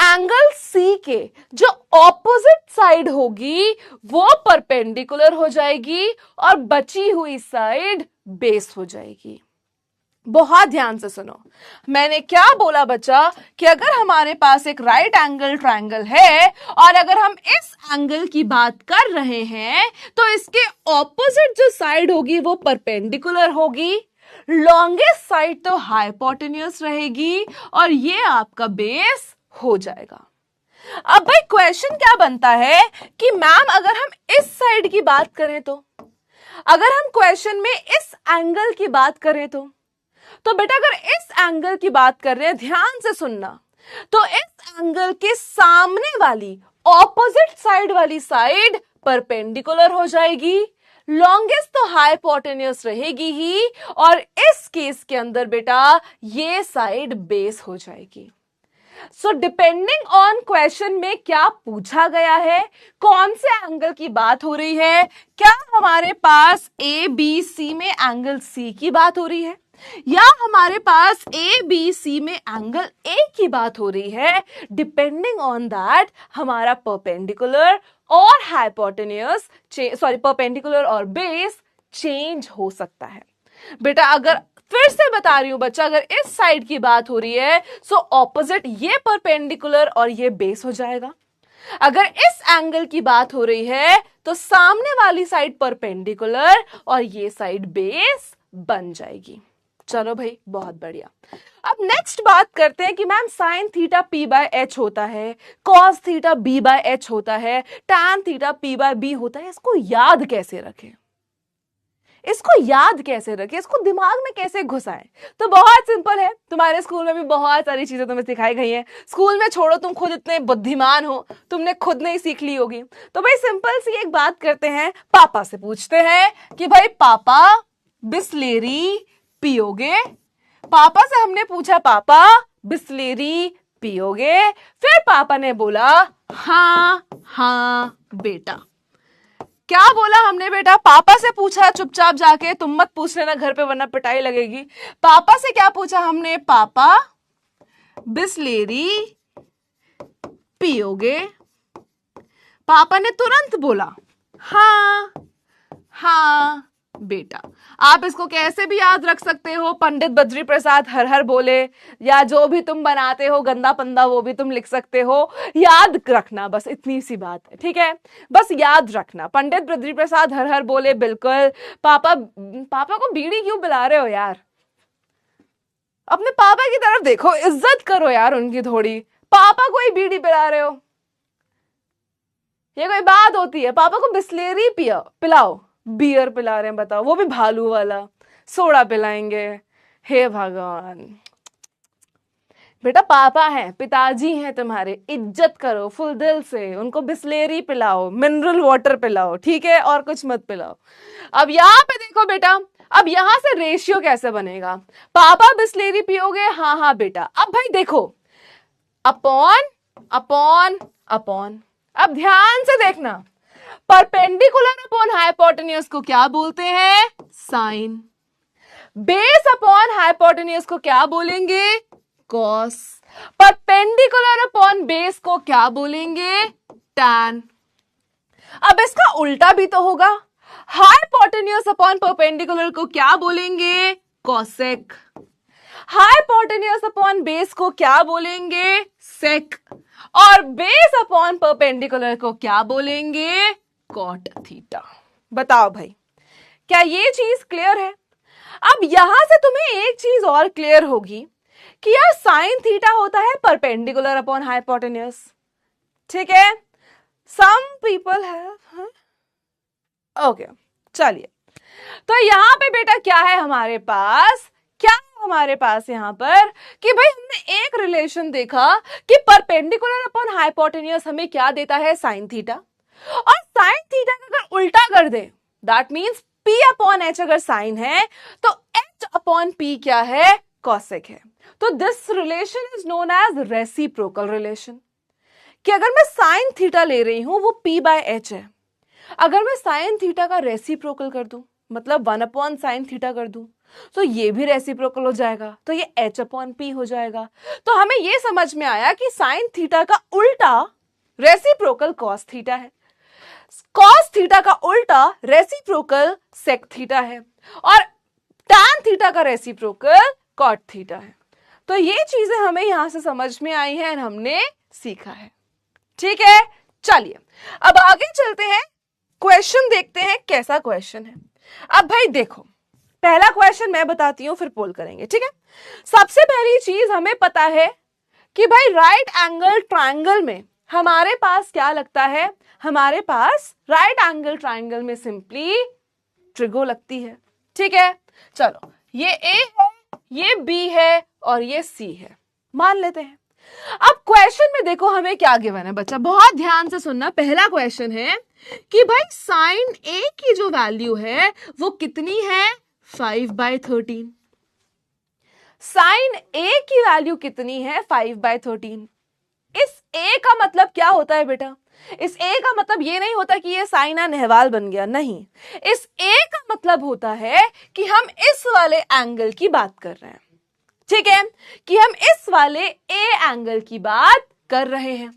[SPEAKER 1] एंगल सी के जो ऑपोजिट साइड होगी वो परपेंडिकुलर हो जाएगी और बची हुई साइड बेस हो जाएगी। बहुत ध्यान से सुनो, मैंने क्या बोला बच्चा कि अगर हमारे पास एक राइट एंगल ट्रायंगल है और अगर हम इस एंगल की बात कर रहे हैं तो इसके ऑपोजिट जो साइड होगी वो परपेंडिकुलर होगी, लॉन्गेस्ट साइड तो हाइपोटेन्यूज रहेगी और ये आपका बेस हो जाएगा। अब भाई क्वेश्चन क्या बनता है कि मैम अगर हम इस साइड की बात करें तो, अगर हम क्वेश्चन में इस एंगल की बात करें तो बेटा अगर इस एंगल की बात कर रहे हैं, ध्यान से सुनना, तो इस एंगल के सामने वाली ऑपोजिट साइड वाली साइड परपेंडिकुलर हो जाएगी, लॉन्गेस्ट तो हाइपोटेन्यूज रहेगी ही, और इस केस के अंदर बेटा ये साइड बेस हो जाएगी। सो डिपेंडिंग ऑन क्वेश्चन में क्या पूछा गया है, कौन से एंगल की बात हो रही है, क्या हमारे पास ABC में एंगल C की बात हो रही है या हमारे पास ABC में एंगल A की बात हो रही है, डिपेंडिंग ऑन दैट हमारा परपेंडिकुलर और हाइपोटेन्यूज परपेंडिकुलर और बेस चेंज हो सकता है। बेटा अगर फिर से बता रही हूं बच्चा, अगर इस साइड की बात हो रही है सो ऑपोजिट ये परपेंडिकुलर और ये बेस हो जाएगा। अगर इस एंगल की बात हो रही है तो सामने वाली साइड परपेंडिकुलर और ये साइड बेस बन जाएगी। चलो भाई बहुत बढ़िया। अब नेक्स्ट बात करते हैं कि मैम साइन थीटा p/h होता है, कॉस थीटा b/h होता है, टैन थीटा p/b होता है, इसको याद कैसे रखें। इसको याद कैसे रखें, इसको दिमाग में कैसे घुसाएं? तो बहुत सिंपल है, तुम्हारे स्कूल में भी बहुत सारी चीजें तुम्हें सिखाई गई हैं। स्कूल में छोड़ो, तुम खुद इतने बुद्धिमान हो, तुमने खुद नहीं सीख ली होगी। तो भाई सिंपल सी एक बात करते हैं, पापा से पूछते हैं कि भाई पापा बिस्लेरी पियोगे? पापा से हमने पूछा पापा बिस्लेरी पियोगे? फिर पापा ने बोला हाँ हाँ बेटा। क्या बोला हमने बेटा? पापा से पूछा चुपचाप जाके, तुम मत पूछ लेना घर पे वरना पिटाई लगेगी। पापा से क्या पूछा हमने? पापा बिस्लेरी पियोगे? पापा ने तुरंत बोला हाँ हाँ बेटा। आप इसको कैसे भी याद रख सकते हो, पंडित बद्री प्रसाद हर हर बोले, या जो भी तुम बनाते हो गंदा पंदा वो भी तुम लिख सकते हो। याद रखना बस इतनी सी बात है, ठीक है? बस याद रखना, पंडित बद्री प्रसाद हर हर बोले, बिल्कुल। पापा को बीड़ी क्यों पिला रहे हो यार? अपने पापा की तरफ देखो, इज्जत करो यार उनकी थोड़ी। पापा को ही बीड़ी पिला रहे हो, ये कोई बात होती है? पापा को बिस्लेरी पिलाओ, बियर पिला रहे हैं, बताओ, वो भी भालू वाला। सोडा पिलाएंगे, हे भगवान। बेटा पापा हैं, पिताजी हैं तुम्हारे, इज्जत करो फुल दिल से, उनको बिस्लेरी पिलाओ, मिनरल वाटर पिलाओ, ठीक है? और कुछ मत पिलाओ। अब यहाँ पे देखो बेटा, अब यहां से रेशियो कैसे बनेगा? पापा बिस्लेरी पियोगे? हाँ हाँ बेटा। अब भाई देखो, अपॉन अपॉन अपॉन। अब ध्यान से देखना, परपेंडिकुलर अपॉन हाइपोटेन्यूज को क्या बोलते हैं? साइन। बेस अपॉन हाइपोटेन्यूज को क्या बोलेंगे? कॉस। परपेंडिकुलर अपॉन बेस को क्या बोलेंगे? टैन। अब इसका उल्टा भी तो होगा, हाइपोटेन्यूज अपॉन परपेंडिकुलर को क्या बोलेंगे? कॉसेक। हाइपोटेन्यूज अपॉन बेस को क्या बोलेंगे? सेक। और बेस अपॉन परपेंडिकुलर को क्या बोलेंगे? Cot theta. बताओ भाई, क्या ये चीज क्लियर है? अब यहां से तुम्हें एक चीज और क्लियर होगी कि यार साइन थीटा होता है परपेंडिकुलर अपॉन हाइपोटेन्यूज, ठीक है? सम पीपल हैव, ओके चलिए। तो यहां पे बेटा क्या है हमारे पास? क्या हमारे पास यहां पर कि भाई हमने एक रिलेशन देखा कि परपेंडिकुलर अपॉन हाइपोटेन्यूज हमें क्या देता है? Sine theta. और साइन थीटा का अगर उल्टा कर दे, that means P upon H अगर साइन है तो H अपॉन P क्या है? कॉसेक है। तो this relation is known as reciprocal relation. कि अगर मैं साइन थीटा ले रही हूं वो P बाय H है, अगर मैं साइन थीटा का रेसिप्रोकल कर दूं, मतलब 1 अपॉन साइन थीटा कर दूं, तो ये भी रेसिप्रोकल हो जाएगा, तो ये H अपॉन P हो जाएगा। तो हमें ये समझ में आया कि साइन थीटा का उल्टा रेसिप्रोकल कॉस थीटा है, कॉस थीटा का उल्टा रेसिप्रोकल सेक थीटा है, और टैन थीटा का रेसिप्रोकल कॉट थीटा है। तो ये चीजें हमें यहां से समझ में आई हैं और हमने सीखा है, ठीक है? चलिए अब आगे चलते हैं, क्वेश्चन देखते हैं कैसा क्वेश्चन है। अब भाई देखो, पहला क्वेश्चन मैं बताती हूं फिर पोल करेंगे, ठीक है? सबसे पहली चीज हमें पता है कि भाई राइट एंगल ट्रायंगल में हमारे पास क्या लगता है? हमारे पास राइट एंगल ट्रायंगल में सिंपली ट्रिगो लगती है, ठीक है? चलो ये A है, ये B है और ये C है, मान लेते हैं। अब क्वेश्चन में देखो हमें क्या गिवन है बच्चा, बहुत ध्यान से सुनना। पहला क्वेश्चन है कि भाई साइन A की जो वैल्यू है वो कितनी है? 5/13। साइन A की वैल्यू कितनी है? 5/13। इस A का मतलब क्या होता है बेटा? इस A का मतलब ये नहीं होता कि ये साइना नेहवाल बन गया, नहीं। इस A का मतलब होता है कि हम इस वाले एंगल की बात कर रहे हैं, ठीक है? कि हम इस वाले A एंगल की बात कर रहे हैं।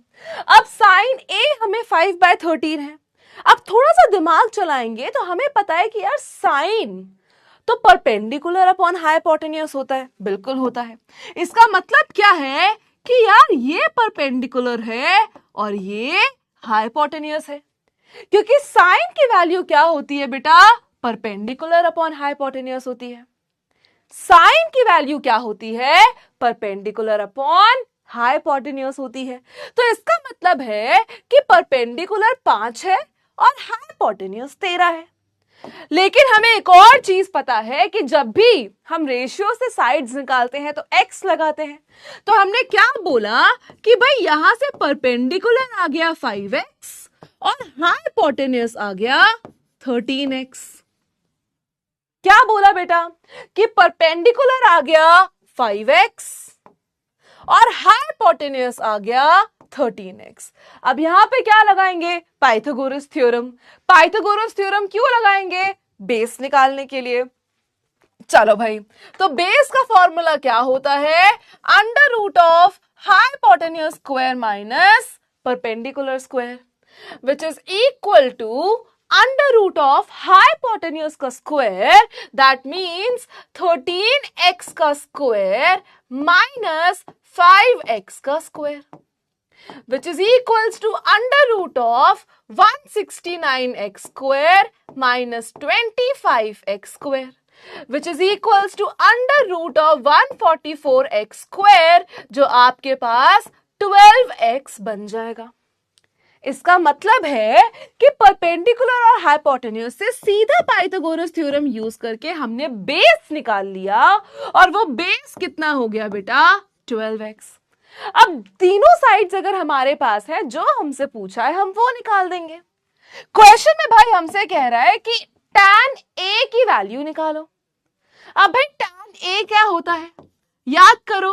[SPEAKER 1] अब साइन A हमें 5/13 है। अब थोड़ा सा दिमाग चलाएंगे तो हमें पता है कि यार साइन तो परपेंडिकुलर अपॉन हाइपोटेन्यूज होता है, बिल्कुल होता है। इसका मतलब क्या है कि यार ये परपेंडिकुलर है और ये हाइपोटेन्यूज है, क्योंकि साइन की वैल्यू क्या होती है बेटा? परपेंडिकुलर अपॉन हाइपोटेन्यूज होती है। साइन की वैल्यू क्या होती है? परपेंडिकुलर अपॉन हाइपोटेन्यूज होती है। तो इसका मतलब है कि परपेंडिकुलर 5 है और हाइपोटेन्यूज 13 है। लेकिन हमें एक और चीज पता है कि जब भी हम रेशियो से साइड्स निकालते हैं तो x लगाते हैं। तो हमने क्या बोला कि भाई यहां से परपेंडिकुलर आ गया 5x और हाइपोटेन्यूस आ गया 13x। क्या बोला बेटा कि परपेंडिकुलर आ गया 5x और हाइपोटेन्यूस आ गया 13x। अब यहां पे क्या लगाएंगे? Pythagoras theorem. पाइथागोरस थ्योरम क्यों लगाएंगे? बेस निकालने के लिए। चलो भाई, तो बेस का फॉर्मूला क्या होता है? Under root of hypotenuse square minus perpendicular square, which is equal to under root of hypotenuse का स्क्वायर, दैट मीन्स 13x का स्क्वायर माइनस 5x का square, which is equals to under root of 169x square minus 25x square, which is equals to under root of 144x square, जो आपके पास 12x बन जाएगा। इसका मतलब है कि परपेंडिकुलर और हाइपोटेन्यूस से सीधा पाइथागोरस थ्योरम यूज करके हमने बेस निकाल लिया, और वो बेस कितना हो गया बेटा? 12x। अब तीनों साइड्स अगर हमारे पास है, जो हमसे पूछा है हम वो निकाल देंगे। क्वेश्चन में भाई हमसे कह रहा है कि tan a की वैल्यू निकालो। अब भाई tan a क्या होता है? याद करो,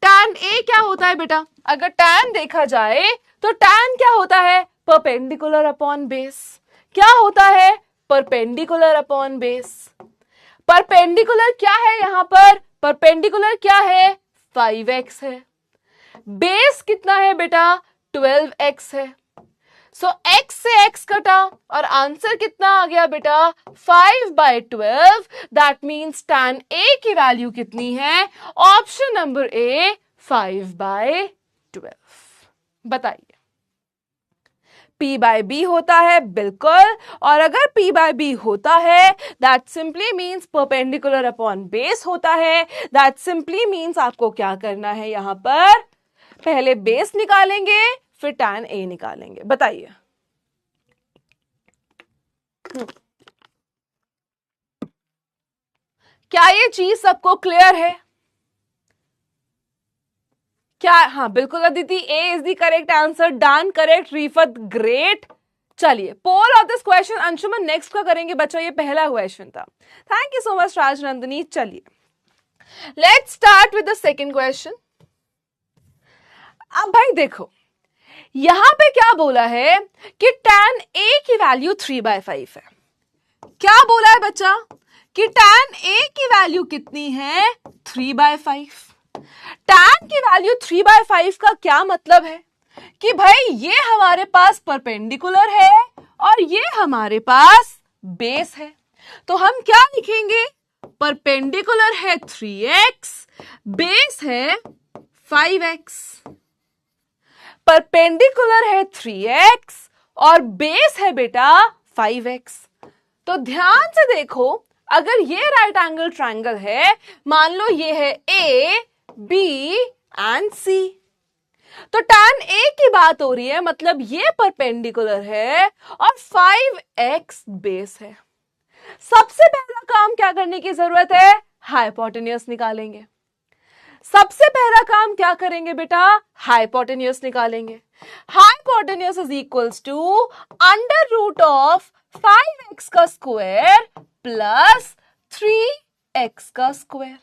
[SPEAKER 1] tan a क्या होता है बेटा? अगर tan देखा जाए तो tan क्या होता है? Perpendicular upon base. क्या होता है? Perpendicular upon base. परपेंडिकुलर क्या है यहां पर? परपेंडिकुलर क्या है? 5x है। बेस कितना है बेटा? 12x है। सो x से x कटा और आंसर कितना आ गया बेटा? 5/12। दैट मीन्स tan a की वैल्यू कितनी है? Option number A 5/12। बताइए, p/b होता है? बिल्कुल। और अगर p/b होता है, that simply means perpendicular upon base होता है। दैट सिंपली मीन्स आपको क्या करना है? यहां पर पहले बेस निकालेंगे, फिर tan a निकालेंगे। बताइए, क्या ये चीज सबको क्लियर है? क्या? हाँ बिल्कुल Aditi, A is the correct answer. Done, correct. Rifat, great. चलिए, poll of this question Anshuman next का करेंगे बच्चों, ये पहला क्वेश्चन था। Thank you so much Rajnandini. चलिए, let's start with the second question. अब भाई देखो, यहां पे क्या बोला है कि tan a की वैल्यू 3/5 है। क्या बोला है बच्चा? कि tan a की वैल्यू कितनी है? 3/5। tan की वैल्यू 3/5 का क्या मतलब है? कि भाई ये हमारे पास परपेंडिकुलर है और ये हमारे पास बेस है। तो हम क्या लिखेंगे? परपेंडिकुलर है 3x, बेस है 5x। परपेंडिकुलर है 3x और बेस है बेटा 5x। तो ध्यान से देखो, अगर ये राइट एंगल ट्रायंगल है, मान लो ये है A, B एंड C, तो tan A की बात हो रही है, मतलब ये परपेंडिकुलर है और 5x बेस है। सबसे पहला काम क्या करने की जरूरत है? हाइपोटेन्यूस निकालेंगे। सबसे पहला काम क्या करेंगे बेटा? हाइपोटेन्यूस निकालेंगे। Hypotenuse is equals to under root of 5x का स्क्वायर प्लस 3x का square,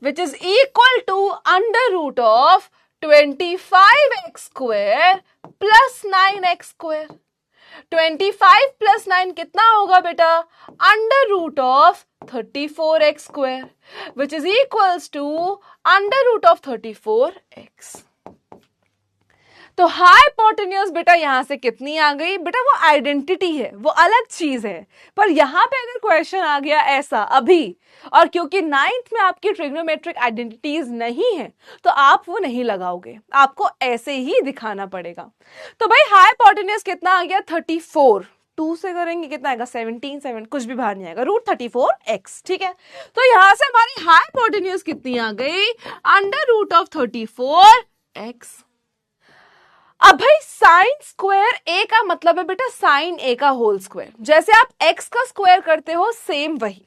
[SPEAKER 1] which is equal to under root of 25x square plus 9x square. 25 plus 9 कितना होगा बेटा? Under root of 34x square, which is equals to under root of 34x। तो hypotenuse बेटा यहां से कितनी आ गई? बेटा वो आइडेंटिटी है, वो अलग चीज है। पर यहां पे अगर क्वेश्चन आ गया ऐसा अभी, और क्योंकि 9th में आपकी ट्रिग्नोमेट्रिक आइडेंटिटीज नहीं है, तो आप वो नहीं लगाओगे, आपको ऐसे ही दिखाना पड़ेगा। तो भाई हाइपोटेन्यूस कितना आ गया? 34। 2 से करेंगे कितना आएगा? 17, 7 कुछ भी बाहर नहीं आएगा, रूट 34x। ठीक है, तो यहां से हमारी हाइपोटेन्यूस कितनी आ गई? Under root of 34x। अब भाई साइन स्क्वायर ए का मतलब है बेटा साइन ए का होल स्क्वायर। जैसे आप एक्स का स्क्वायर करते हो सेम वही।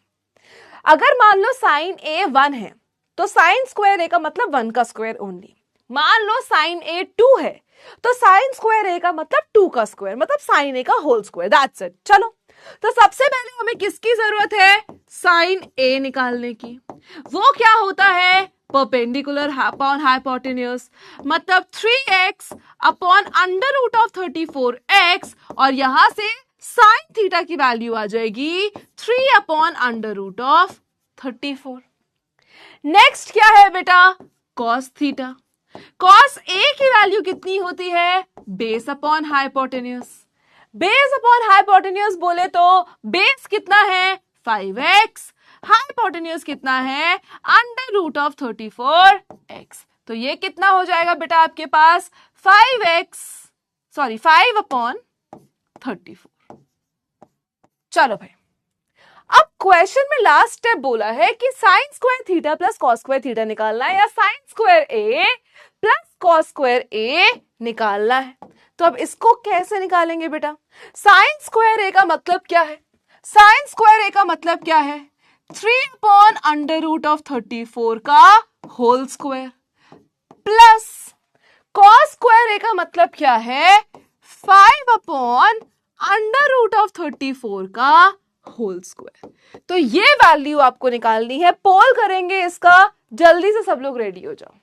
[SPEAKER 1] अगर मान लो साइन ए 1 है तो साइन स्क्वायर ए का मतलब 1 का स्क्वायर ओनली। मान लो साइन ए 2 है तो साइन स्क्वायर ए का मतलब 2 का स्क्वायर, मतलब साइन ए का होल स्क्वायर। That's it. चलो, तो सबसे पहले हमें किसकी जरूरत है? साइन ए निकालने की। वो क्या होता है? परपेंडिकुलर अपॉन हाइपोटेन्यूज, मतलब 3x upon under root of 34x, और यहां से साइन थीटा की वैल्यू आ जाएगी 3 upon under root of 34। Next क्या है बेटा? Cos theta. कॉस ए की वैल्यू कितनी होती है? Base upon hypotenuse. Base upon hypotenuse बोले तो बेस कितना है? 5x, हाइपोटेन्यूज कितना है? Under root of 34x। तो ये कितना हो जाएगा बेटा आपके पास? 5 अपॉन 34। चलो भाई, अब क्वेश्चन में लास्ट स्टेप बोला है कि sign square theta plus cos square theta निकालना है या साइन स्क्वायर ए प्लस कॉस स्क्वायर ए निकालना है। तो अब इसको कैसे निकालेंगे बेटा? साइन स्क्वायर ए का मतलब क्या है? साइन स्क्वायर ए का मतलब क्या है? 3 अपॉन अंडर रूट ऑफ 34 का whole square plus cos square A का मतलब क्या है? 5 अपॉन अंडर रूट ऑफ 34 का होल स्क्वायर। तो ये वैल्यू आपको निकालनी है। पोल करेंगे इसका, जल्दी से सब लोग रेडी हो जाओ।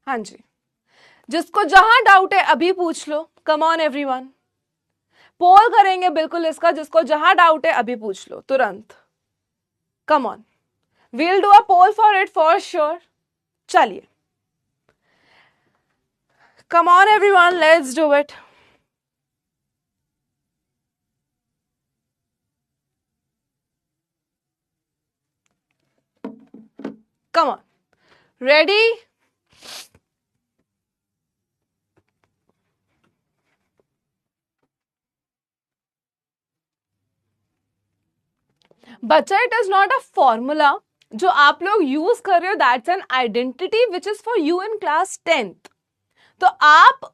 [SPEAKER 1] हाँ जी, जिसको जहां डाउट है अभी पूछ लो। कम ऑन एवरीवन, पोल करेंगे बिल्कुल इसका, जिसको जहां डाउट है अभी पूछ लो तुरंत। Come on, we'll do a poll for it for sure. चलिए, come on everyone, let's do it. Come on. Ready? बच्चा, it is not a formula जो आप लोग यूज कर रहे हो, that's an identity which is for you in class 10th। तो आप,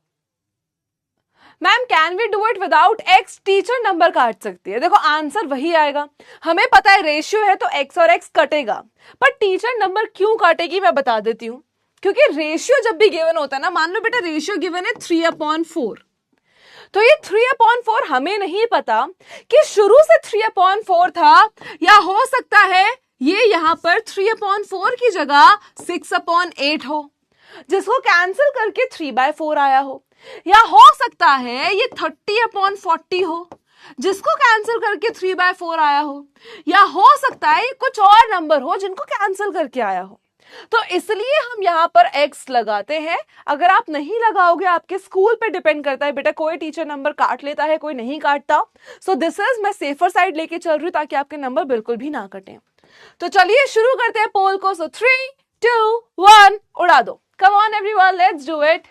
[SPEAKER 1] ma'am can we do it without X? Teacher number काट सकती है। देखो आंसर वही आएगा। हमें पता है रेशियो है तो एक्स और एक्स कटेगा, पर टीचर नंबर क्यों काटेगी मैं बता देती हूं। क्योंकि रेशियो जब भी गिवन होता है ना, मान लो बेटा रेशियो गिवन है 3/4, तो ये 3/4 हमें नहीं पता कि शुरू से 3/4 था, या हो सकता है ये यहां पर 3/4 की जगह 6/8 हो, जिसको कैंसिल करके 3/4 आया हो, या हो सकता है ये 30/40 हो, जिसको कैंसिल करके 3/4 आया हो, या हो सकता है ये कुछ और नंबर हो जिनको कैंसिल करके आया हो। तो इसलिए हम यहां पर x लगाते हैं। अगर आप नहीं लगाओगे, आपके स्कूल पे डिपेंड करता है बेटा, कोई टीचर नंबर काट लेता है, कोई नहीं काटता। सो दिस इज, मैं सेफर साइड लेके चल रही हूं ताकि आपके नंबर बिल्कुल भी ना कटें। तो चलिए शुरू करते हैं पोल को। सो 3, 2, 1 उड़ा दो। Come on everyone, let's do it.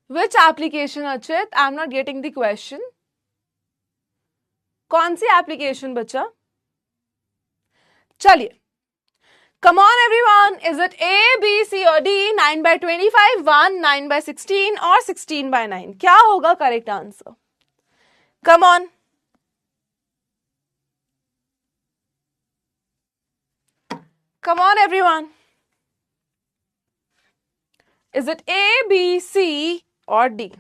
[SPEAKER 1] Which application Achit? I am not getting the question. कौन सी एप्लीकेशन बच्चा? चलिए, come on everyone, is it A, B, C or D? 9/25, 1, 9/16 or 16/9? क्या होगा correct answer? Come on. Come on everyone. Is it A, B, C or D?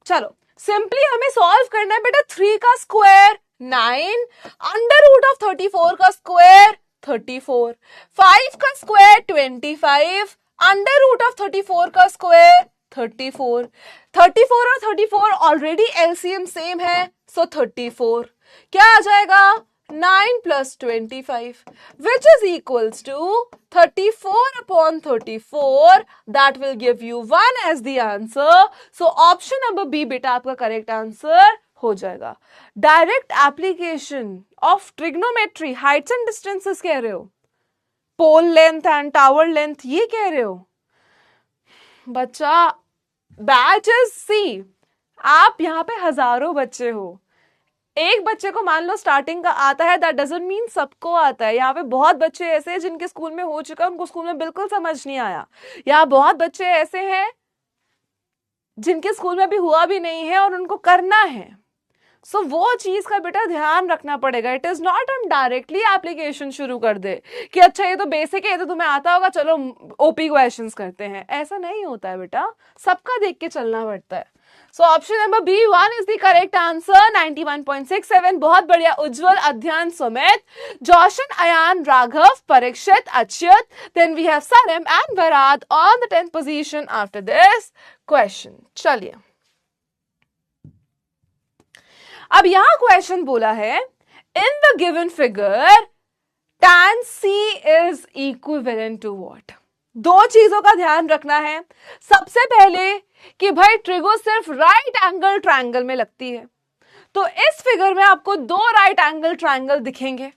[SPEAKER 1] चलो, simply हमें solve करना है बेटा। 3 का स्क्वायर 9, अंडर रूट ऑफ 34 का square 34, 5 का स्क्वायर 25, अंडर रूट ऑफ 34 का स्क्वायर 34। 34 और 34 ऑलरेडी एलसीएम सेम है, सो 34 क्या आ जाएगा? 9 plus 25, which is equals to 34/34. That will give you 1 as the answer. So option number B बेटा आपका करेक्ट आंसर हो जाएगा। Direct application of trigonometry, Heights and distances कह रहे हो, पोल लेंथ एंड टावर लेंथ ये कह रहे हो बच्चा। बैच इज सी, आप यहाँ पे हजारों बच्चे हो, एक बच्चे को मान लो स्टार्टिंग का आता है, दैट डजंट मीन सबको आता है। यहाँ पे बहुत बच्चे ऐसे हैं जिनके स्कूल में हो चुका है, उनको स्कूल में बिल्कुल समझ नहीं आया। यहाँ बहुत बच्चे ऐसे हैं जिनके स्कूल में भी हुआ भी नहीं है और उनको करना है। सो वो चीज का बेटा ध्यान रखना पड़ेगा। इट इज नॉट हम डायरेक्टली एप्लीकेशन शुरू कर दे कि अच्छा ये तो बेसिक है, ये तो तुम्हें आता होगा, चलो ओपी क्वेश्चंस करते हैं। ऐसा नहीं होता है बेटा, सबका देख के चलना पड़ता है। So option number B1 is the correct answer. 91.67। बहुत बढ़िया। Ujjwal, Adhyayan, Sumit, Joshan, Ayaan, Raghav, Parikshit, Achyut, then we have Salim and Varad on the 10th position after this question. चलिए, अब यहां क्वेश्चन बोला है in the given figure tan C is equivalent to what? दो चीजों का ध्यान रखना है। सबसे पहले कि भाई ट्रिगो सिर्फ राइट एंगल ट्रायंगल में लगती है, तो इस फिगर में आपको दो राइट एंगल ट्रायंगल दिखेंगे।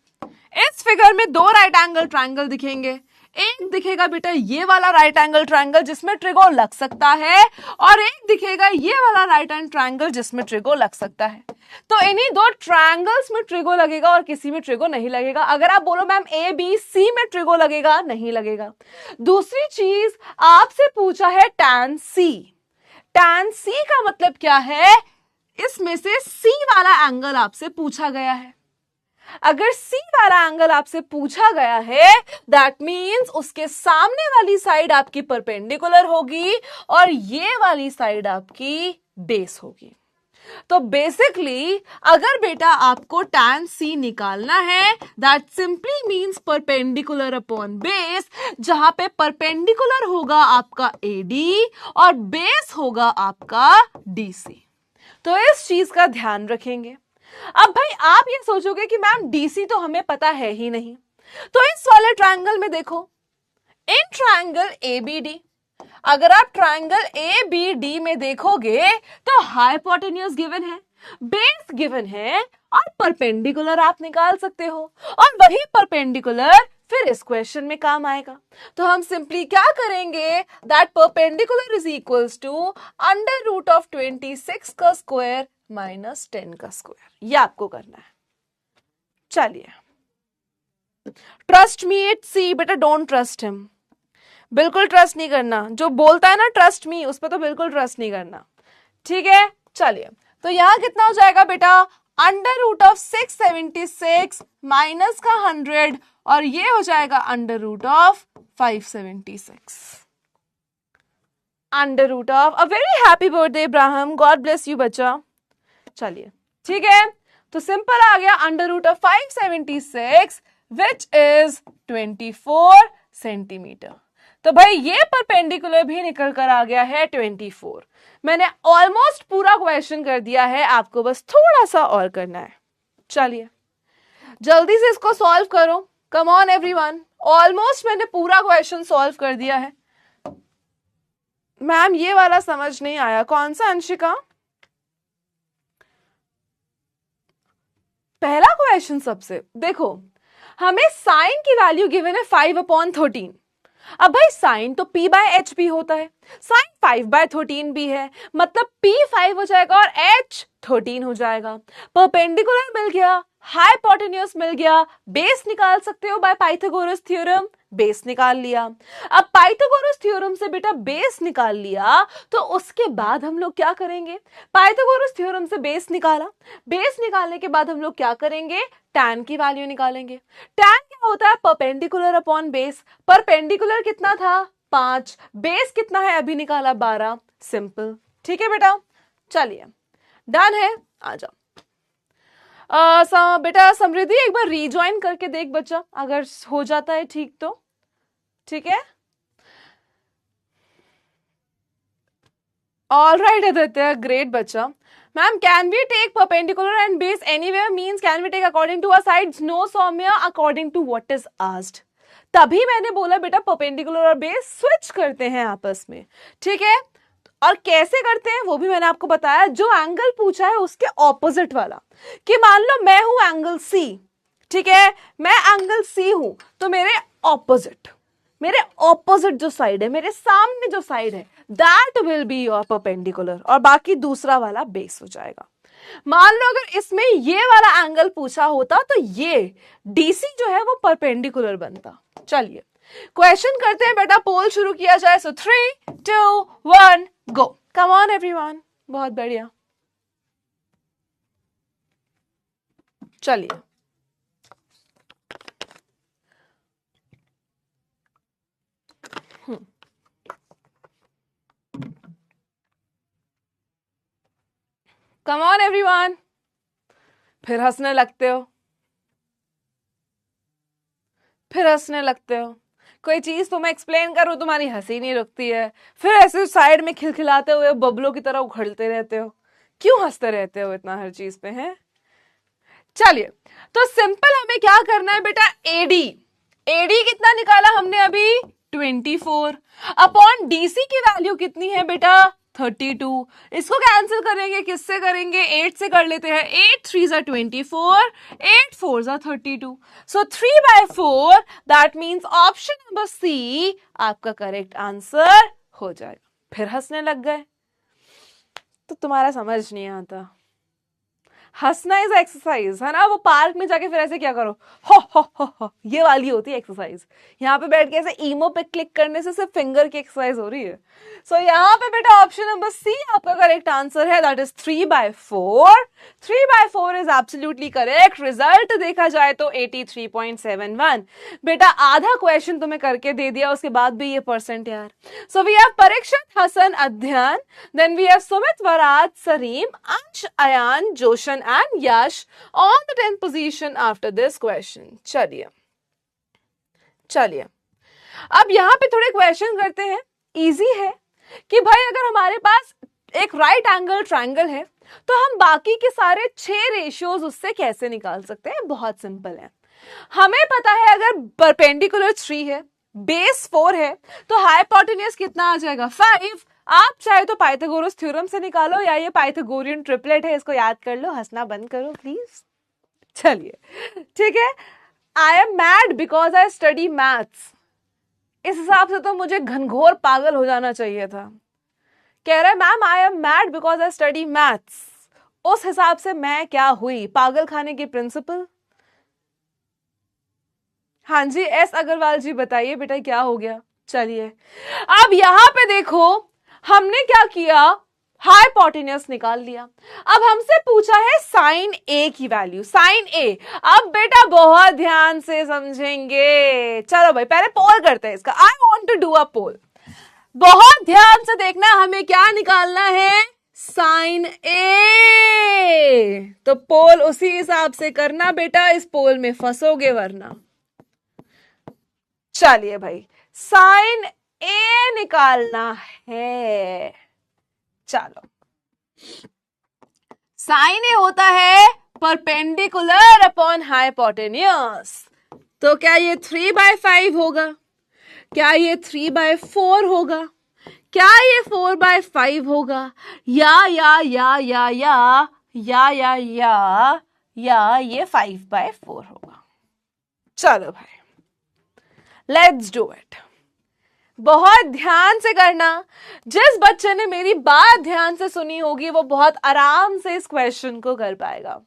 [SPEAKER 1] इस फिगर में दो राइट एंगल ट्रायंगल दिखेंगे। एक दिखेगा बेटा ये वाला राइट एंगल ट्रायंगल जिसमें ट्रिगो लग सकता है, और एक दिखेगा ये वाला राइट एंगल ट्रायंगल जिसमें ट्रिगो लग सकता है। तो इन्हीं दो ट्रायंगल्स में ट्रिगो लगेगा और किसी में ट्रिगो नहीं लगेगा। अगर आप बोलो मैम ABC में ट्रिगो लगेगा, नहीं लगेगा। दूसरी चीज आपसे पूछा है tan C। tan C का मतलब क्या है? इसमें से C वाला एंगल आपसे पूछा गया है। अगर C वाला एंगल आपसे पूछा गया है, दैट मीन्स उसके सामने वाली साइड आपकी परपेंडिकुलर होगी और ये वाली साइड आपकी बेस होगी। तो बेसिकली अगर बेटा आपको tan C निकालना है, that simply means perpendicular upon base, जहां पे परपेंडिकुलर होगा आपका AD और बेस होगा आपका DC। तो इस चीज का ध्यान रखेंगे। अब भाई आप ये सोचोगे कि मैम DC तो हमें पता है ही नहीं, तो इस वाले ट्रायंगल में देखो, इन ट्रायंगल ABD, अगर आप ट्रायंगल ABD में देखोगे तो हाइपोटेन्यूज गिवन है, बेस गिवन है और परपेंडिकुलर आप निकाल सकते हो, और वही परपेंडिकुलर फिर इस क्वेश्चन में काम आएगा। तो हम सिंपली क्या करेंगे, that perpendicular is equals to under root of 26 का स्क्वायर माइनस 10 का स्क्वायर। ये आपको करना है। चलिए, ट्रस्ट मी इट सी, बेटा डोंट ट्रस्ट हिम, बिल्कुल ट्रस्ट नहीं करना। जो बोलता है ना ट्रस्ट मी, उस पर तो बिल्कुल ट्रस्ट नहीं करना, ठीक है। चलिए, तो यहां कितना हो जाएगा बेटा, अंडर रूट ऑफ 676 माइनस का 100, और ये हो जाएगा under root of 576। Under root of, a very happy birthday Ibrahim, god bless you बच्चा। चलिए, ठीक है, तो सिंपल आ गया under root of 576 which is 24 centimetre. तो भाई ये परपेंडिकुलर भी निकल कर आ गया है 24। मैंने ऑलमोस्ट पूरा क्वेश्चन कर दिया है, आपको बस थोड़ा सा और करना है। चलिए जल्दी से इसको सॉल्व करो, कम ऑन एवरीवन। ऑलमोस्ट मैंने पूरा क्वेश्चन सॉल्व कर दिया है। मैम ये वाला समझ नहीं आया, कौन सा अंशिका? पहला क्वेश्चन सबसे देखो, हमें साइन की वैल्यू गिवन है 5/13। अब भाई साइन तो P/H भी होता है, साइन 5/13 भी है, मतलब P 5 हो जाएगा और H 13 हो जाएगा। परपेंडिकुलर मिल गया, हाइपोटेन्यूज मिल गया, बेस निकाल सकते हो बाय पाइथागोरस थ्योरम, बेस निकाल लिया। अब पाइथागोरस थ्योरम से बेटा बेस निकाल लिया, तो उसके बाद हम लोग क्या करेंगे, पाइथागोरस थ्योरम से बेस निकाला, बेस निकालने के बाद हम लोग क्या करेंगे, tan की वैल्यू निकालेंगे। tan क्या होता है, परपेंडिकुलर अपॉन बेस। परपेंडिकुलर कितना था 5, बेस कितना है अभी निकाला 12, सिंपल। ठीक है बेटा, चलिए डन है, आ जाओ। बेटा समृद्धि एक बार रीज्वाइन करके देख बच्चा, अगर हो जाता है ठीक तो ठीक है। ऑल राइट आदित्य, ग्रेट बच्चा। Ma'am can we take perpendicular and base anywhere, means can we take according to our sides? No Saumya, according to what is asked. तभी मैंने बोला बेटा परपेंडिकुलर और बेस स्विच करते हैं आपस में, ठीक है। और कैसे करते हैं वो भी मैंने आपको बताया, जो एंगल पूछा है उसके ऑपोजिट वाला। कि मान लो मैं हूं एंगल C, ठीक है, मैं एंगल C हूं, तो मेरे ऑपोजिट जो साइड है, मेरे सामने जो साइड है, that will be your perpendicular, और बाकी दूसरा वाला बेस हो जाएगा। मान लो अगर इसमें ये वाला एंगल पूछा होता तो ये डीसी जो है वो परपेंडिकुलर बनता। चलिए क्वेश्चन करते हैं बेटा, पोल शुरू किया जाए। सो 3, 2, 1 गो। कम ऑन एवरीवन, बहुत बढ़िया। चलिए कम ऑन एवरीवन, फिर हंसने लगते हो, फिर हंसने लगते हो। कोई चीज तुम्हें एक्सप्लेन करूं तुम्हारी हंसी नहीं रुकती है, फिर ऐसे साइड में खिलखिलाते हुए बबलों की तरह उखड़ते रहते हो। क्यों हंसते रहते हो इतना हर चीज पे हैं? चलिए तो सिंपल हमें क्या करना है बेटा, एडी। एडी कितना निकाला हमने अभी 24 अपॉन डीसी की वैल्यू कितनी है बेटा 32। इसको कैंसिल करेंगे, किससे करेंगे, 8 से कर लेते हैं। 8 3 are 24, 8 4 are 32। So 3/4 that means option number C आपका करेक्ट आंसर हो जाएगा। फिर हंसने लग गए तो तुम्हारा समझ नहीं आता। हंसना इज एक्सरसाइज है ना। वो पार्क में जाके फिर ऐसे क्या करो, हो, ये वाली होती है एक्सरसाइज। यहाँ पे बैठ के ऐसे ईमो पे क्लिक करने से सिर्फ फिंगर की एक्सरसाइज हो रही है। सो यहाँ पे बेटा ऑप्शन नंबर सी आपका करेक्ट आंसर है, that is 3/4। 3/4 is absolutely correct. Result देखा जाए तो 83.71। बेटा आधा क्वेश्चन तुम्हें करके दे दिया, उसके बाद भी ये परसेंट यार। So we have Parikshit, Hasan, Adhyayan, then we have Sumit, Varaj, Sarim, Ansh, Ayan, जोशन and Yash on the 10th position after this question। चलिए अब यहां पे थोड़े क्वेश्चन करते हैं। इजी है कि भाई अगर हमारे पास एक राइट एंगल ट्रायंगल है तो हम बाकी के सारे 6 रेशियोज उससे कैसे निकाल सकते हैं। बहुत सिंपल है। हमें पता है अगर परपेंडिकुलर 3 है, बेस 4 है, तो हाइपोटेन्यूज कितना आ जाएगा 5। आप चाहे तो पाइथागोरस थ्योरम से निकालो, या ये पाइथागोरियन ट्रिपलेट है, इसको याद कर लो। हंसना बंद करो प्लीज। चलिए ठीक है। I am mad because I study maths. इस हिसाब से तो मुझे घनघोर पागल हो जाना चाहिए था। कह रहा है ma'am I am mad because I study maths. उस हिसाब से मैं क्या हुई, पागल खाने की प्रिंसिपल। हाँ जी एस अग्रवाल जी बताइए बेटा क्या हो गया। चलिए अब यहां पे देखो हमने क्या किया, हाइपोटेन्यूज निकाल लिया। अब हमसे पूछा है साइन ए की वैल्यू, साइन ए। अब बेटा बहुत ध्यान से समझेंगे। चलो भाई पहले पोल करते हैं इसका। I want to do a poll. बहुत ध्यान से देखना, हमें क्या निकालना है, साइन ए। तो पोल उसी हिसाब से करना बेटा, इस पोल में फंसोगे वरना। चलिए भाई साइन ए निकालना है। चलो साइन ए होता है परपेंडिकुलर अपॉन हाइपोटेन्यूज। तो क्या ये 3/5 होगा, क्या ये 3/4 होगा, क्या ये 4/5 होगा, या ये 5/4 होगा। चलो भाई लेट्स डू इट। बहुत ध्यान से करना। जिस बच्चे ने मेरी बात ध्यान से सुनी होगी वो बहुत आराम से इस क्वेश्चन को कर पाएगा।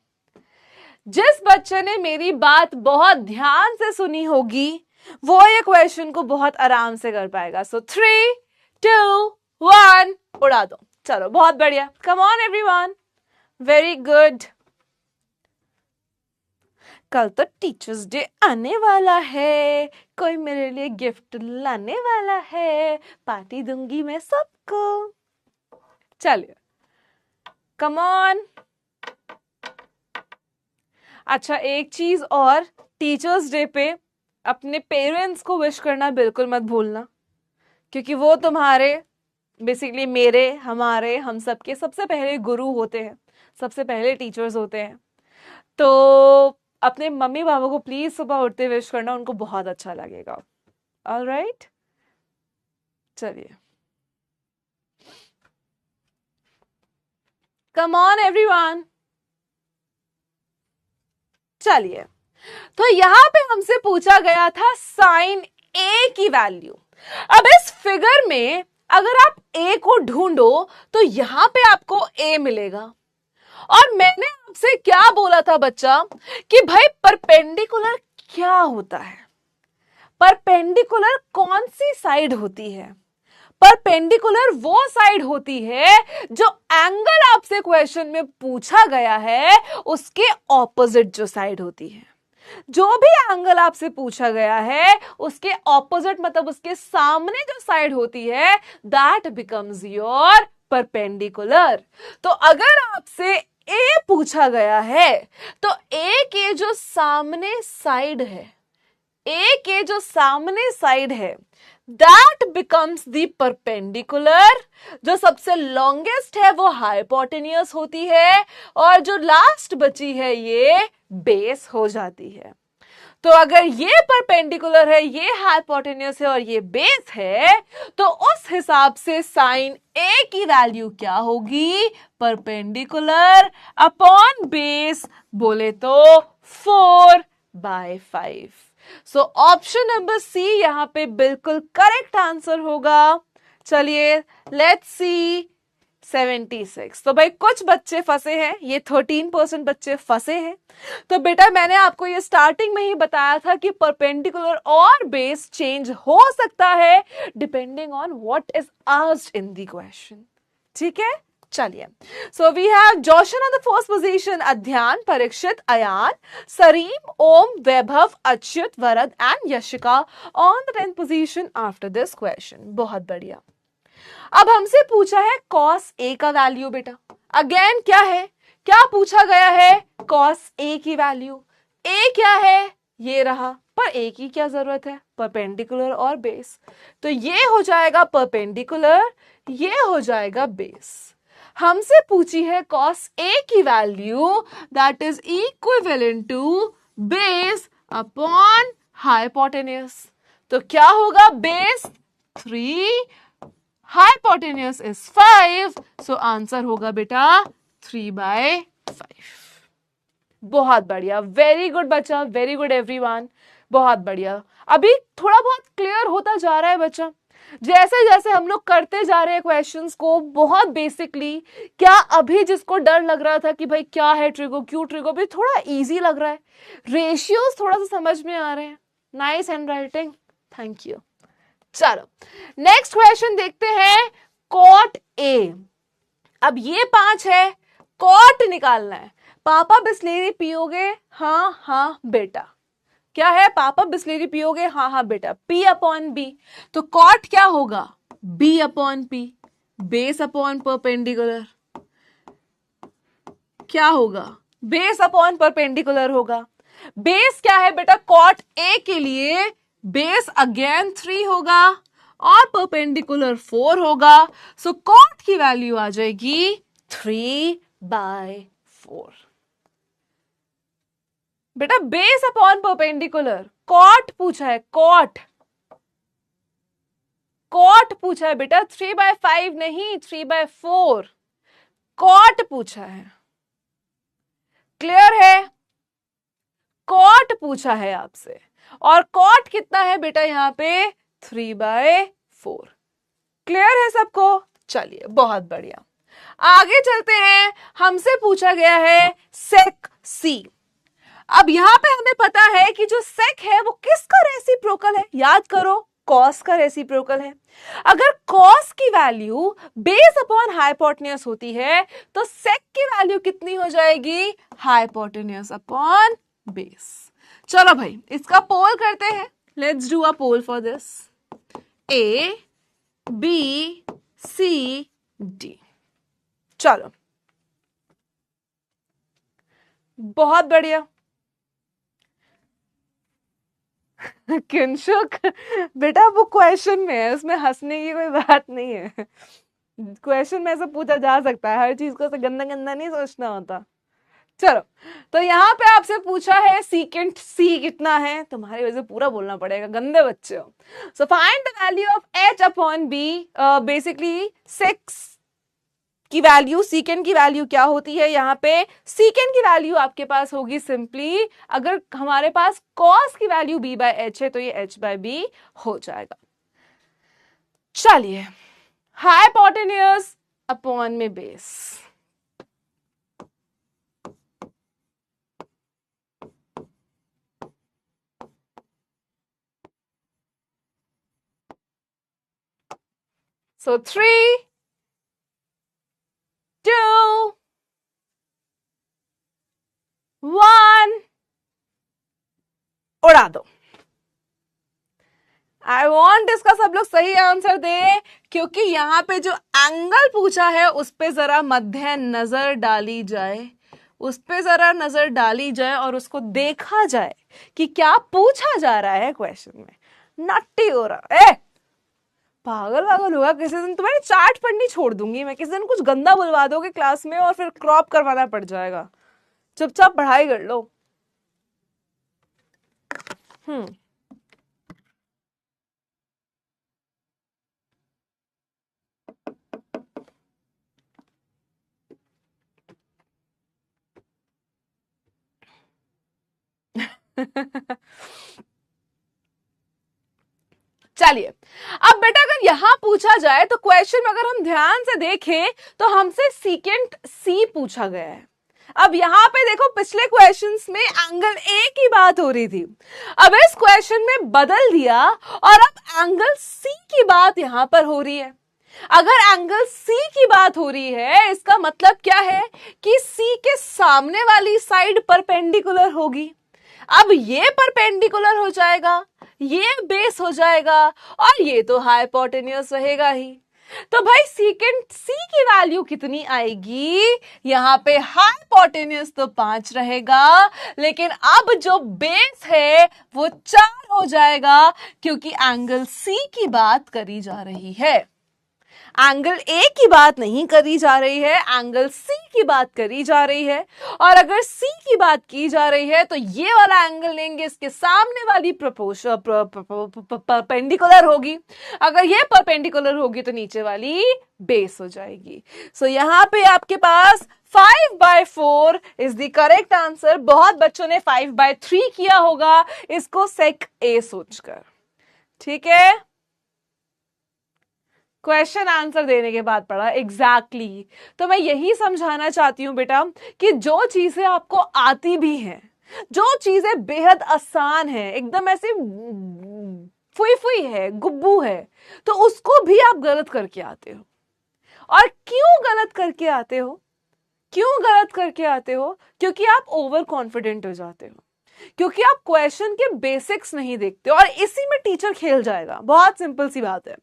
[SPEAKER 1] जिस बच्चे ने मेरी बात बहुत ध्यान से सुनी होगी वो ये क्वेश्चन को बहुत आराम से कर पाएगा। सो 3, 2, 1 उड़ा दो। चलो बहुत बढ़िया। कम ऑन एवरीवन, वेरी गुड। कल तो टीचर्स डे आने वाला है, कोई मेरे लिए गिफ्ट लाने वाला है, पार्टी दूंगी मैं सबको। चलिए कम ऑन। अच्छा एक चीज और, टीचर्स डे पे अपने पेरेंट्स को विश करना बिल्कुल मत भूलना, क्योंकि वो तुम्हारे बेसिकली मेरे, हमारे, हम सबके सबसे पहले गुरु होते हैं, सबसे पहले टीचर्स होते हैं। तो अपने मम्मी पापा को प्लीज सुबह उठते विश करना, उनको बहुत अच्छा लगेगा। ऑलराइट चलिए कम ऑन एवरीवन। चलिए तो यहां पे हमसे पूछा गया था साइन ए की वैल्यू। अब इस फिगर में अगर आप ए को ढूंढो तो यहां पे आपको ए मिलेगा, और मैंने आपसे क्या बोला था बच्चा कि भाई परपेंडिकुलर क्या होता है, परपेंडिकुलर कौन सी साइड होती है? परपेंडिकुलर वो साइड होती है जो एंगल आपसे क्वेश्चन में पूछा गया है उसके ऑपोजिट जो साइड होती है। जो भी एंगल आपसे पूछा गया है उसके ऑपोजिट मतलब उसके सामने जो साइड होती है दैट बिकम्स योर परपेंडिकुलर। तो अगर आपसे ए पूछा गया है तो ए के जो सामने साइड है, ए के जो सामने साइड है दैट बिकम्स द परपेंडिकुलर। जो सबसे लॉन्गेस्ट है वो हाइपोटेन्यूस होती है और जो लास्ट बची है ये बेस हो जाती है। तो अगर ये परपेंडिकुलर है, ये हाइपोटेन्यूस है और ये बेस है तो उस हिसाब से साइन ए की वैल्यू क्या होगी? परपेंडिकुलर अपॉन बेस बोले तो 4/5। सो ऑप्शन नंबर सी यहां पे बिल्कुल करेक्ट आंसर होगा। चलिए लेट्स सी 76। तो भाई कुछ बच्चे फंसे हैं, ये 13% बच्चे फंसे हैं। तो बेटा मैंने आपको ये स्टार्टिंग में ही बताया था कि परपेंडिकुलर और बेस चेंज हो सकता है depending on what is asked in the question. ठीक है, चलिए। So we have Joshan on the first position, Adhyan, Parikshit, Ayaan, Sareem, Om, Vaibhav, Achyut, Varad and Yashika on the 10th position after this question. बहुत बढ़िया। अब हमसे पूछा है कॉस ए का वैल्यू। बेटा अगेन क्या है, क्या पूछा गया है? कॉस ए की वैल्यू। ए क्या है? ये रहा, पर ए की क्या जरूरत है? परपेंडिकुलर और बेस। तो ये हो जाएगा परपेंडिकुलर, ये हो जाएगा बेस। हमसे पूछी है कॉस ए की value that is equivalent to base upon hypotenuse. तो क्या होगा? Base 3, hypotenuse is 5, so answer होगा बेटा 3/5। बहुत बढ़िया, वेरी गुड बच्चा, वेरी गुड एवरीवन, बहुत बढ़िया। अभी थोड़ा बहुत क्लियर होता जा रहा है बच्चा, जैसे जैसे हम लोग करते जा रहे हैं क्वेश्चंस को बहुत बेसिकली। क्या अभी जिसको डर लग रहा था कि भाई क्या है ट्रिगो, क्यों ट्रिगो, भी थोड़ा इजी लग रहा है, रेशियोज थोड़ा सा समझ में आ रहे हैं। Nice hand writing, thank you. चलो नेक्स्ट क्वेश्चन देखते हैं, कॉट ए। अब ये 5 है, कॉट निकालना है। पापा बिस्लेरी पियोगे? हाँ हाँ बेटा। क्या है? पापा बिस्लेरी पियोगे? हाँ हाँ बेटा। P अपॉन बी, तो कॉट क्या होगा? B upon P, base upon perpendicular. क्या होगा? बेस अपॉन परपेंडिकुलर होगा। बेस क्या है बेटा? कॉट ए के लिए बेस अगेन 3 होगा और परपेंडिकुलर 4 होगा। सो कॉट की वैल्यू आ जाएगी 3/4। बेटा बेस अपॉन परपेंडिकुलर, कॉट पूछा है, कॉट पूछा है बेटा, 3/5 नहीं 3/4 कॉट पूछा है। क्लियर है? कॉट पूछा है आपसे, और कॉट कितना है बेटा यहाँ पे? 3/4। क्लियर है सबको? चलिए बहुत बढ़िया, आगे चलते हैं। हमसे पूछा गया है सेक सी। अब यहां पे हमें पता है कि जो सेक है वो किसका रेसिप्रोकल है? याद करो, कॉस का रेसिप्रोकल है। अगर कॉस की वैल्यू बेस अपॉन हाइपोटेन्यूस होती है तो सेक की वैल्यू कितनी हो जाएगी? Hypotenuse upon base. चलो भाई इसका पोल करते हैं, let's do a poll for this. A, B, C, D। चलो बहुत बढ़िया। किंशुक बेटा वो क्वेश्चन में है, उसमें हंसने की कोई बात नहीं है। क्वेश्चन में से पूछा जा सकता है, हर चीज को गंदा गंदा नहीं सोचना होता। चलो तो यहाँ पे आपसे पूछा है सीकेंट सी कितना है, तुम्हारी वजह से पूरा बोलना पड़ेगा, गंदे बच्चे हो। So find the value of H upon B. Basically 6 की वैल्यू, सीकेंट की वैल्यू क्या होती है? यहाँ पे सीकेंट की वैल्यू आपके पास होगी सिंपली, अगर हमारे पास कॉस की वैल्यू B/H है तो ये H/B हो जाएगा। चलिए हाइपोटेन्यूस अपॉन में बेस, सो 3, 2, 1, उड़ा दो। आई वॉन्ट इसका सब लोग सही आंसर दे, क्योंकि यहां पे जो एंगल पूछा है उस पे जरा मध्य नजर डाली जाए, उस पे जरा नजर डाली जाए और उसको देखा जाए कि क्या पूछा जा रहा है क्वेश्चन में। नट्टी हो रहा पागल पागल होगा। किसी दिन तुम्हारी चाट पढ़नी छोड़ दूंगी मैं, किसी दिन कुछ गंदा बुलवा दोगे क्लास में और फिर क्रॉप करवाना पड़ जाएगा। चुपचाप पढ़ाई कर लो। चलिए, अब बेटा अगर यहां पूछा जाए तो क्वेश्चन में अगर हम ध्यान से देखें तो हमसे सीकेंट सी पूछा गया है। अब यहां पे देखो, पिछले क्वेश्चंस में एंगल ए की बात हो रही थी, अब इस क्वेश्चन में बदल दिया और अब एंगल सी की बात यहां पर हो रही है। अगर एंगल सी की बात हो रही है, इसका मतलब क्या है कि सी के सामने वाली साइड परपेंडिकुलर होगी। अब ये परपेंडिकुलर हो जाएगा, ये बेस हो जाएगा और ये तो हाइपोटेन्यूस रहेगा ही। तो भाई सीकेंट सी की वैल्यू कितनी आएगी? यहां पे हाइपोटेन्यूस तो 5 रहेगा, लेकिन अब जो बेस है वो 4 हो जाएगा, क्योंकि एंगल सी की बात करी जा रही है। एंगल ए की बात नहीं करी जा रही है, एंगल सी की बात करी जा रही है। और अगर सी की बात की जा रही है तो ये वाला एंगल लेंगे, इसके सामने वाली परपेंडिकुलर होगी। अगर ये परपेंडिकुलर होगी तो नीचे वाली बेस हो जाएगी। सो यहां पे आपके पास 5/4 इज द करेक्ट आंसर। बहुत बच्चों ने 5/3 किया होगा इसको सेक ए सोचकर। ठीक है, क्वेश्चन आंसर देने के बाद पढ़ा एग्जैक्टली। तो मैं यही समझाना चाहती हूं बेटा कि जो चीजें आपको आती भी हैं, जो चीजें बेहद आसान है, एकदम ऐसे फुई फुई है, गुब्बू है, तो उसको भी आप गलत करके आते हो। और क्यों गलत करके आते हो? क्यों गलत करके आते हो? क्योंकि आप ओवर कॉन्फिडेंट हो जाते हो, क्योंकि आप क्वेश्चन के बेसिक्स नहीं देखते और इसी में टीचर खेल जाएगा। बहुत सिंपल सी बात है,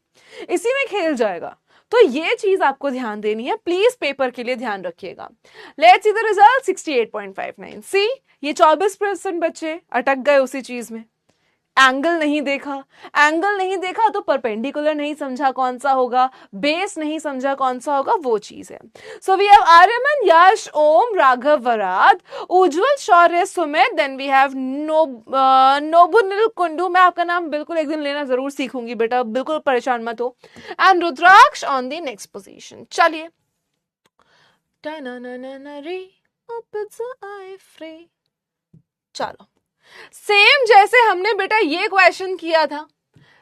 [SPEAKER 1] इसी में खेल जाएगा। तो ये चीज आपको ध्यान देनी है, प्लीज पेपर के लिए ध्यान रखिएगा। Let's see the result. 68.59। सी, ये 24% बच्चे अटक गए उसी चीज में। एंगल नहीं देखा, एंगल नहीं देखा तो परपेंडिकुलर नहीं समझा कौन सा होगा, बेस नहीं समझा कौन सा होगा, वो चीज है। So we have Aryaman, Yash, Om, Raghav, Varad, Ujjwal, Shaurya, Sumit, then we have Nobunil Kundu. मैं आपका नाम बिल्कुल एक दिन लेना जरूर सीखूंगी बेटा, बिल्कुल परेशान मत हो। And Rudraksh on the next position. चलिए, चलो, सेम जैसे हमने बेटा ये क्वेश्चन किया था,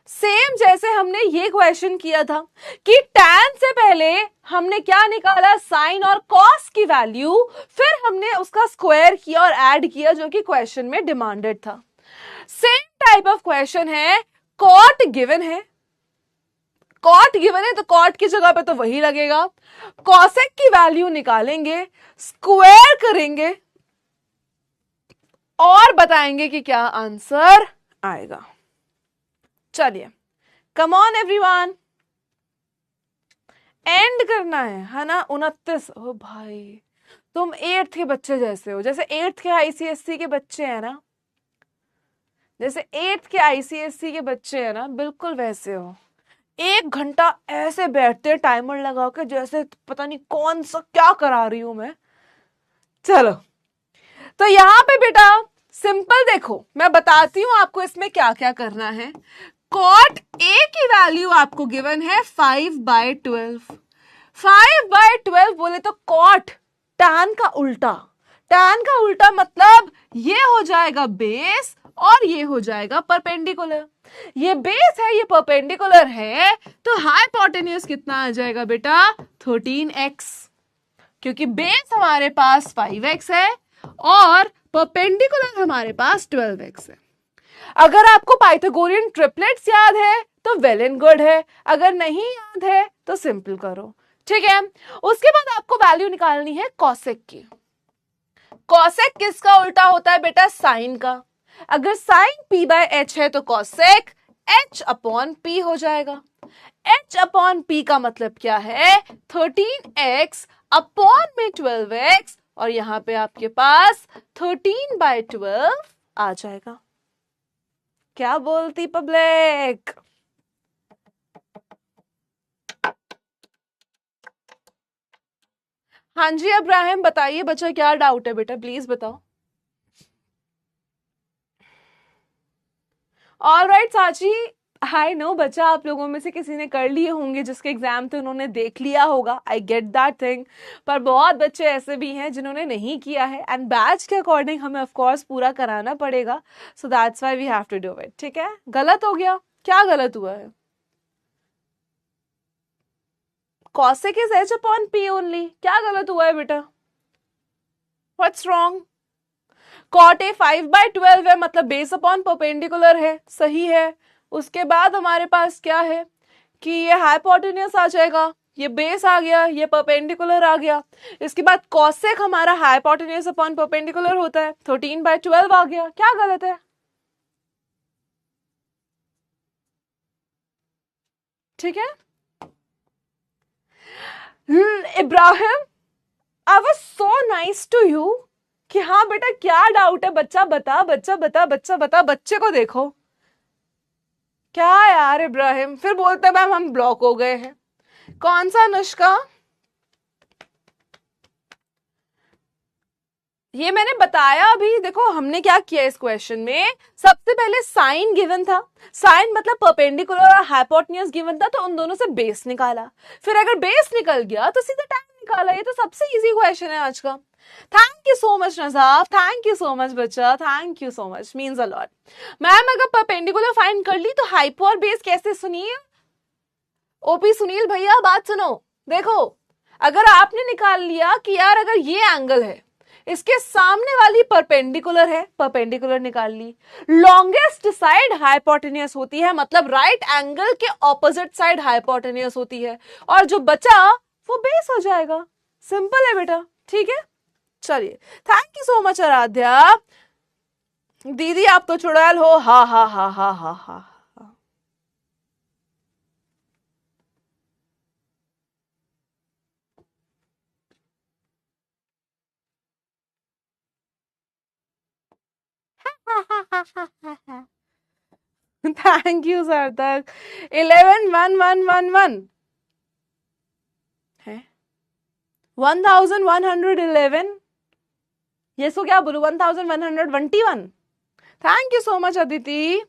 [SPEAKER 1] सेम जैसे हमने ये क्वेश्चन किया था कि tan से पहले हमने क्या निकाला, साइन और कॉस की वैल्यू, फिर हमने उसका स्क्वायर किया और ऐड किया, जो कि क्वेश्चन में डिमांडेड था। सेम टाइप ऑफ क्वेश्चन है, कॉट गिवन है, कॉट गिवन है तो कॉट की जगह पे तो वही लगेगा। कॉसेक की वैल्यू निकालेंगे, स्क्वायर करेंगे और बताएंगे कि क्या आंसर आएगा। चलिए, कम ऑन एवरीवन, एंड करना है ना। 29। ओ भाई, तुम 8th के बच्चे जैसे हो, जैसे 8th के आईसीएससी के बच्चे हैं ना, जैसे 8th के आईसीएससी के बच्चे हैं ना, बिल्कुल वैसे हो। 1 घंटा ऐसे बैठते टाइमर लगा के, जैसे पता नहीं कौन सा क्या करा रही हूं मैं। चलो, तो यहां पे बेटा सिंपल देखो, मैं बताती हूं आपको इसमें क्या क्या करना है। कॉट ए की वैल्यू आपको गिवन है 5/12। 5/12 बोले तो कॉट टैन का उल्टा, टैन का उल्टा मतलब ये हो जाएगा बेस और ये हो जाएगा परपेंडिकुलर। ये बेस है, ये परपेंडिकुलर है, तो हाइपोटेन्यूज कितना आ जाएगा बेटा? 13x, क्योंकि बेस हमारे पास 5x है और परपेंडिकुलर हमारे पास 12x है। अगर आपको पाइथागोरियन ट्रिपलेट्स याद है तो वेल एंड गुड है, अगर नहीं याद है तो सिंपल करो, ठीक है। उसके बाद आपको वैल्यू निकालनी है कॉसेक की। कॉसेक किसका उल्टा होता है बेटा? साइन का। अगर साइन p बाय एच है तो कॉसेक h अपॉन p हो जाएगा। h अपॉन p का मतलब क्या है? 13x अपॉन में 12x, और यहां पे आपके पास 13/12 आ जाएगा। क्या बोलती पब्लिक? हाँ जी अब्राहम बताइए बच्चा, क्या डाउट है बेटा, प्लीज बताओ। ऑल राइट साची, आई नो बच्चा आप लोगों में से किसी ने कर लिए होंगे, जिसके एग्जाम थे उन्होंने देख लिया होगा, आई गेट दैट थिंग, पर बहुत बच्चे ऐसे भी हैं जिन्होंने नहीं किया है, एंड बैच के अकॉर्डिंग हमें ऑफ कोर्स पूरा कराना पड़ेगा, so that's why we have to do it, ठीक है। गलत हो गया? क्या गलत हुआ है? cosec is h upon p only, क्या गलत हुआ है बेटा? What's wrong? cot a 5/12 है, मतलब बेस अपॉन परपेंडिकुलर है, सही है। उसके बाद हमारे पास क्या है कि ये हाइपोटेन्यूस आ जाएगा, ये बेस आ गया, ये परपेंडिकुलर आ गया। इसके बाद cosec हमारा हाइपोटेन्यूस अपॉन परपेंडिकुलर होता है, 13/12 आ गया। क्या गलत है? ठीक है। Ibrahim, I was so nice to you कि हाँ बेटा क्या डाउट है, बच्चा बता, बच्चा बता, बच्चा बता, बच्चे को देखो। क्या यार इब्राहिम, फिर बोलते मैम हम ब्लॉक हो गए हैं। कौन सा अनुष्का? ये मैंने बताया अभी, देखो हमने क्या किया इस क्वेश्चन में, सबसे पहले साइन गिवन था, साइन मतलब परपेंडिकुलर और हाइपोटेन्यूस गिवन था, तो उन दोनों से बेस निकाला, फिर अगर बेस निकल गया तो सीधा टाइम निकाला। ये तो सबसे इजी क्वेश्चन है आज का। Thank you so much Najaf, thank you so much बच्चा, thank you so much, means a lot. Ma'am अगर परपेंडिकुलर फाइंड कर ली तो हाइपो और बेस कैसे? सुनिए ओपी सुनील भैया बात सुनो, देखो अगर आपने निकाल लिया कि यार अगर ये एंगल है, इसके सामने वाली परपेंडिकुलर है, परपेंडिकुलर निकाल ली, लॉन्गेस्ट साइड हाइपोटेन्यूस होती है, मतलब राइट एंगल के ऑपोजिट साइड हाइपोटेन्यूस होती है, और जो बचा वो बेस हो जाएगा। सिंपल है बेटा, ठीक है। चलिए thank you so much Aaradhya दीदी, आप तो चुड़ैल हो, हा हा हा हा हा हा। थैंक यू सार्थक। 111111 है 1111, ये सो क्या बोलू, 1121। Thank you so much Aditi.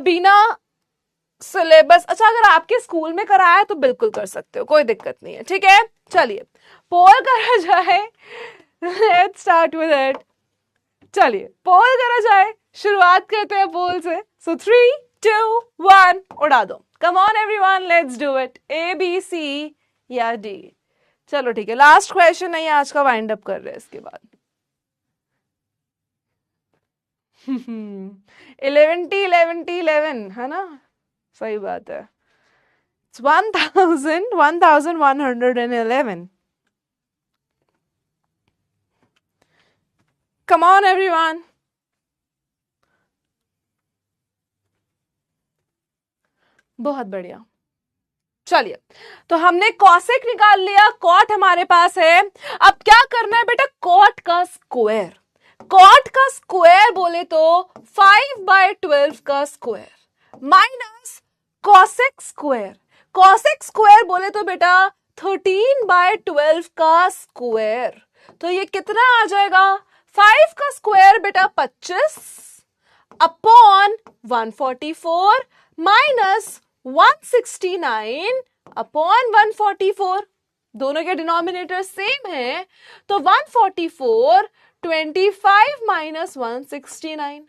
[SPEAKER 1] बिना सिलेबस, अच्छा अगर आपके स्कूल में कराया है तो बिल्कुल कर सकते हो, कोई दिक्कत नहीं है, ठीक है। चलिए पोल करा जाए, लेट्स स्टार्ट विद इट। चलिए पोल करा जाए, शुरुआत करते हैं पोल से। सो 3 2 1 उड़ा दो। Come on everyone, let's do it. A B C या डी? चलो ठीक है, लास्ट क्वेश्चन है आज का, वाइंड अप कर रहे हैं इसके बाद। 11 है ना, सही बात है। 1111। Come on everyone. बहुत बढ़िया। चलिए तो हमने कॉसेक निकाल लिया, कॉट हमारे पास है। अब क्या करना है बेटा? कॉट का स्क्वायर, कॉट का स्क्वायर बोले तो 5/12 का square minus cosec square, cosec square बोले तो बेटा 13/12 का स्क्वायर। तो ये कितना आ जाएगा? 5 का स्क्वायर बेटा 25 अपॉन 144 माइनस 169 अपॉन 144, दोनों के डिनोमिनेटर सेम है, तो 144 25 minus 169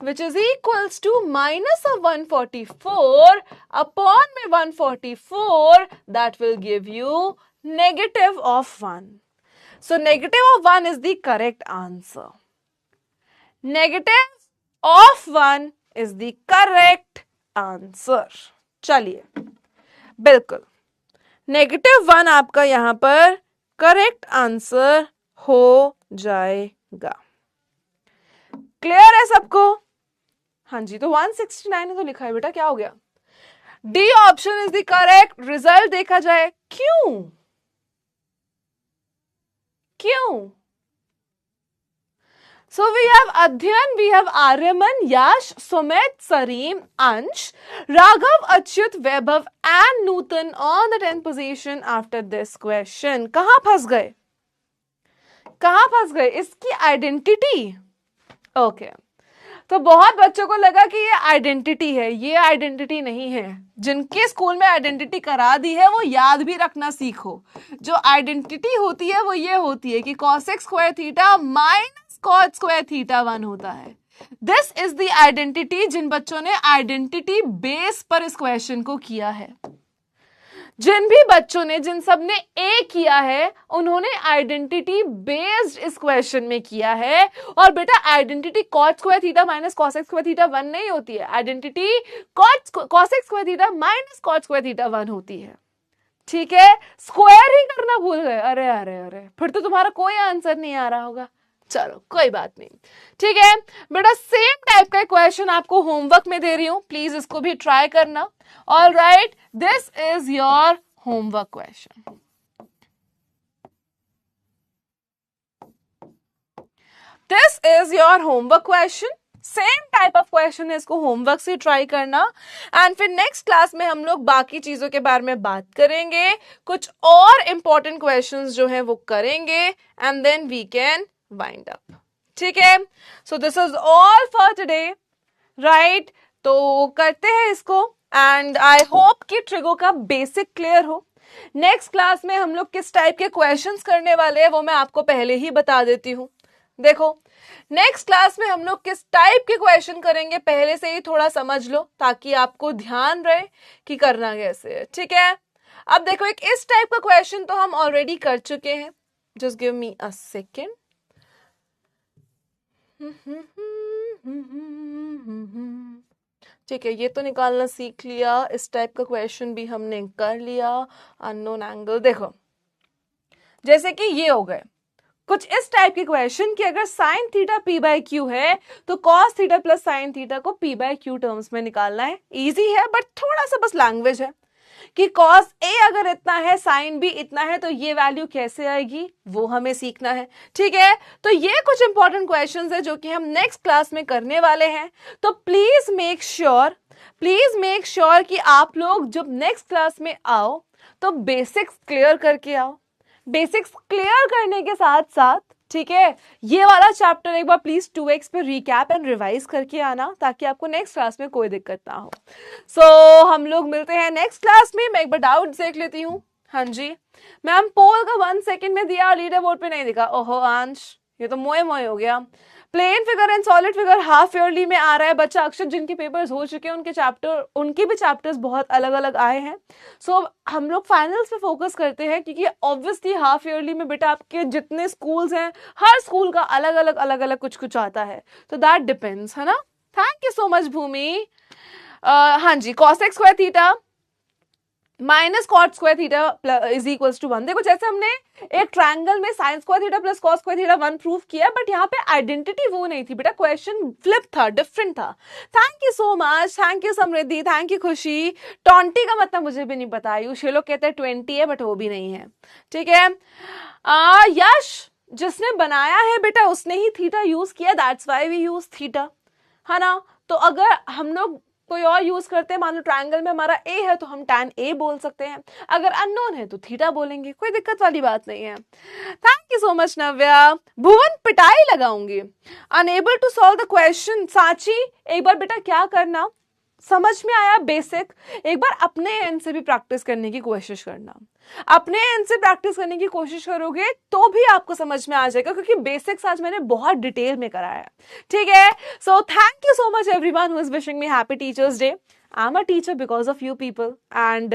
[SPEAKER 1] which is equals to minus of 144 upon में 144, that will give you negative of 1. So negative of 1 is the correct answer. Negative of 1 is the correct answer. चलिए, बिल्कुल -1 आपका यहां पर करेक्ट आंसर हो जाएगा। क्लियर है सबको? हाँ जी, तो 169 है तो लिखा है बेटा, क्या हो गया? D option is the correct result. देखा जाए क्यों क्यों? So we have Adhyan, we have Aryaman, Yash, Sumit, Sareem, Ansh, Raghav, Achyut, Vaibhav and Nutan on the 10th position after this question. कहां फंस गए? कहां फंस गए? इसकी आइडेंटिटी। ओके, तो बहुत बच्चों को लगा कि ये आइडेंटिटी है, ये आइडेंटिटी नहीं है। जिनके स्कूल में आइडेंटिटी करा दी है वो याद भी रखना सीखो। जो आइडेंटिटी होती है वो ये होती है कि cosec square theta minus cot square theta 1 होता है। दिस इज द आइडेंटिटी जिन बच्चों ने आइडेंटिटी बेस पर इस क्वेश्चन को किया है। जिन भी बच्चों ने, जिन सब ने ए किया है, उन्होंने आइडेंटिटी बेस्ड इस क्वेश्चन में किया है। और बेटा identity cot square theta minus cosec square theta 1 नहीं होती है, identity cosec square theta minus cot square theta 1 होती है। ठीक है, स्क्वायर ही करना भूल गए। अरे अरे अरे, फिर तो तुम्हारा कोई आंसर नहीं आ रहा होगा। चलो कोई बात नहीं, ठीक है बेटा। सेम टाइप का क्वेश्चन आपको होमवर्क में दे रही हूं, प्लीज इसको भी ट्राई करना। All right, this is your homework question. This is your homework question. Same type of question है, इसको होमवर्क से ट्राई करना। एंड फिर नेक्स्ट क्लास में हम लोग बाकी चीजों के बारे में बात करेंगे, कुछ और इंपॉर्टेंट क्वेश्चंस जो है वो करेंगे, and then we can wind up. ठीक है, so this is all for today, right? तो करते हैं इसको, एंड आई होप कि ट्रिगो का बेसिक क्लियर हो। नेक्स्ट क्लास में हम लोग किस टाइप के क्वेश्चंस करने वाले हैं वो मैं आपको पहले ही बता देती हूं। देखो, नेक्स्ट क्लास में हम लोग किस टाइप के क्वेश्चन करेंगे पहले से ही थोड़ा समझ लो, ताकि आपको ध्यान रहे कि करना कैसे है। ठीक है, अब देखो, एक इस टाइप का क्वेश्चन तो हम ऑलरेडी कर चुके हैं। Just give me a second. ठीक है, ये तो निकालना सीख लिया। इस टाइप का क्वेश्चन भी हमने कर लिया, अननोन एंगल। देखो, जैसे कि ये हो गए कुछ इस टाइप के क्वेश्चन कि अगर sine theta P by Q है तो cos theta plus sine theta को पी बाय क्यू टर्म्स में निकालना है। इजी है, बट थोड़ा सा बस लैंग्वेज है कि कॉस ए अगर इतना है, साइन भी इतना है, तो ये वैल्यू कैसे आएगी वो हमें सीखना है। ठीक है, तो ये कुछ इंपॉर्टेंट क्वेश्चंस है जो कि हम नेक्स्ट क्लास में करने वाले हैं। तो प्लीज मेक श्योर कि आप लोग जब नेक्स्ट क्लास में आओ तो बेसिक्स क्लियर करके आओ। बेसिक्स क्लियर करने के साथ साथ, ठीक है, ये वाला चैप्टर एक बार प्लीज 2x पे रिकैप एंड रिवाइज करके आना, ताकि आपको नेक्स्ट क्लास में कोई दिक्कत ना हो। सो हम लोग मिलते हैं नेक्स्ट क्लास में। मैं एक बार डाउट देख लेती हूँ। हाँ जी मैम, पोल का 1 सेकेंड में दिया, लीडर बोर्ड पे नहीं दिखा। ओहो अंश, ये तो मोए मोए हो गया। Plane figure and solid figure half yearly में आ रहा है बच्चा। अक्षर जिनके पेपर्स हो चुके हैं उनके भी चैप्टर्स बहुत अलग अलग आए हैं। सो हम लोग फाइनल्स पे फोकस करते हैं, क्योंकि ऑब्वियसली हाफ ईयरली में बेटा आपके जितने स्कूल्स हैं, हर स्कूल का अलग अलग कुछ आता है, तो दैट डिपेंड्स, है ना। Thank you so much Bhoomi. हाँ जी, cosec square theta minus cot square theta is equals to 1। देखो, जैसे हमने एक ट्रायंगल में sine square theta plus cos square theta 1 prove किया, बट यहाँ पे आइडेंटिटी वो नहीं थी बेटा, क्वेश्चन फ्लिप था, डिफरेंट था। Thank you so much, thank you Samriddhi, thank you Khushi. 20 का मतलब मुझे भी नहीं पता, आयुष ये लोग कहते हैं 20 है, बट वो भी नहीं है। ठीक है, यश जिसने बनाया है बेटा उसने ही थीटा यूज किया, that's why we use theta, है ना। तो अगर हम लोग कोई और यूज करते हैं, मान लो ट्रायंगल में हमारा ए है तो हम tan ए बोल सकते हैं, अगर अननोन है तो थीटा बोलेंगे, कोई दिक्कत वाली बात नहीं है। Thank you so much Navya. Bhuvan पिटाई लगाऊंगी, unable to solve the question. Sanchi एक बार बेटा क्या करना, समझ में आया बेसिक, एक बार अपने एंड से भी प्रैक्टिस करने की कोशिश करना। अपने एंड से प्रैक्टिस करने की कोशिश करोगे तो भी आपको समझ में आ जाएगा, क्योंकि बेसिक्स आज मैंने बहुत डिटेल में कराया है, ठीक है। So thank you so much everyone who is wishing me happy teachers day. I'm a teacher because of you people, and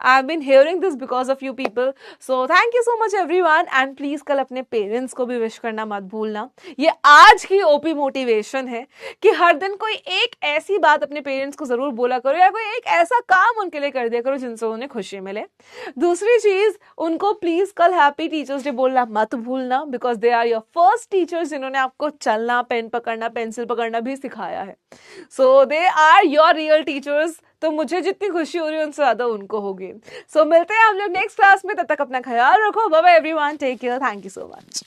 [SPEAKER 1] I've been hearing this because of you people. So thank you so much everyone, and please कल अपने parents को भी wish करना मत भूलना। ये आज की ओपी मोटिवेशन है कि हर दिन कोई एक ऐसी बात अपने पेरेंट्स को जरूर बोला करो, या कोई एक ऐसा काम उनके लिए कर दिया करो जिनसे उन्हें खुशी मिले। दूसरी चीज, उनको प्लीज कल हैप्पी टीचर्स डे बोलना मत भूलना, because they are your first teachers जिन्होंने आपको चलना, पेन पकड़ना, पेंसिल पकड़ना भी सिखाया है। So they are your real teachers. तो मुझे जितनी खुशी हो रही है उनसे ज्यादा उनको होगी। सो मिलते हैं हम लोग नेक्स्ट क्लास में, तब तक अपना ख्याल रखो। Bye bye everyone, take care, thank you so much.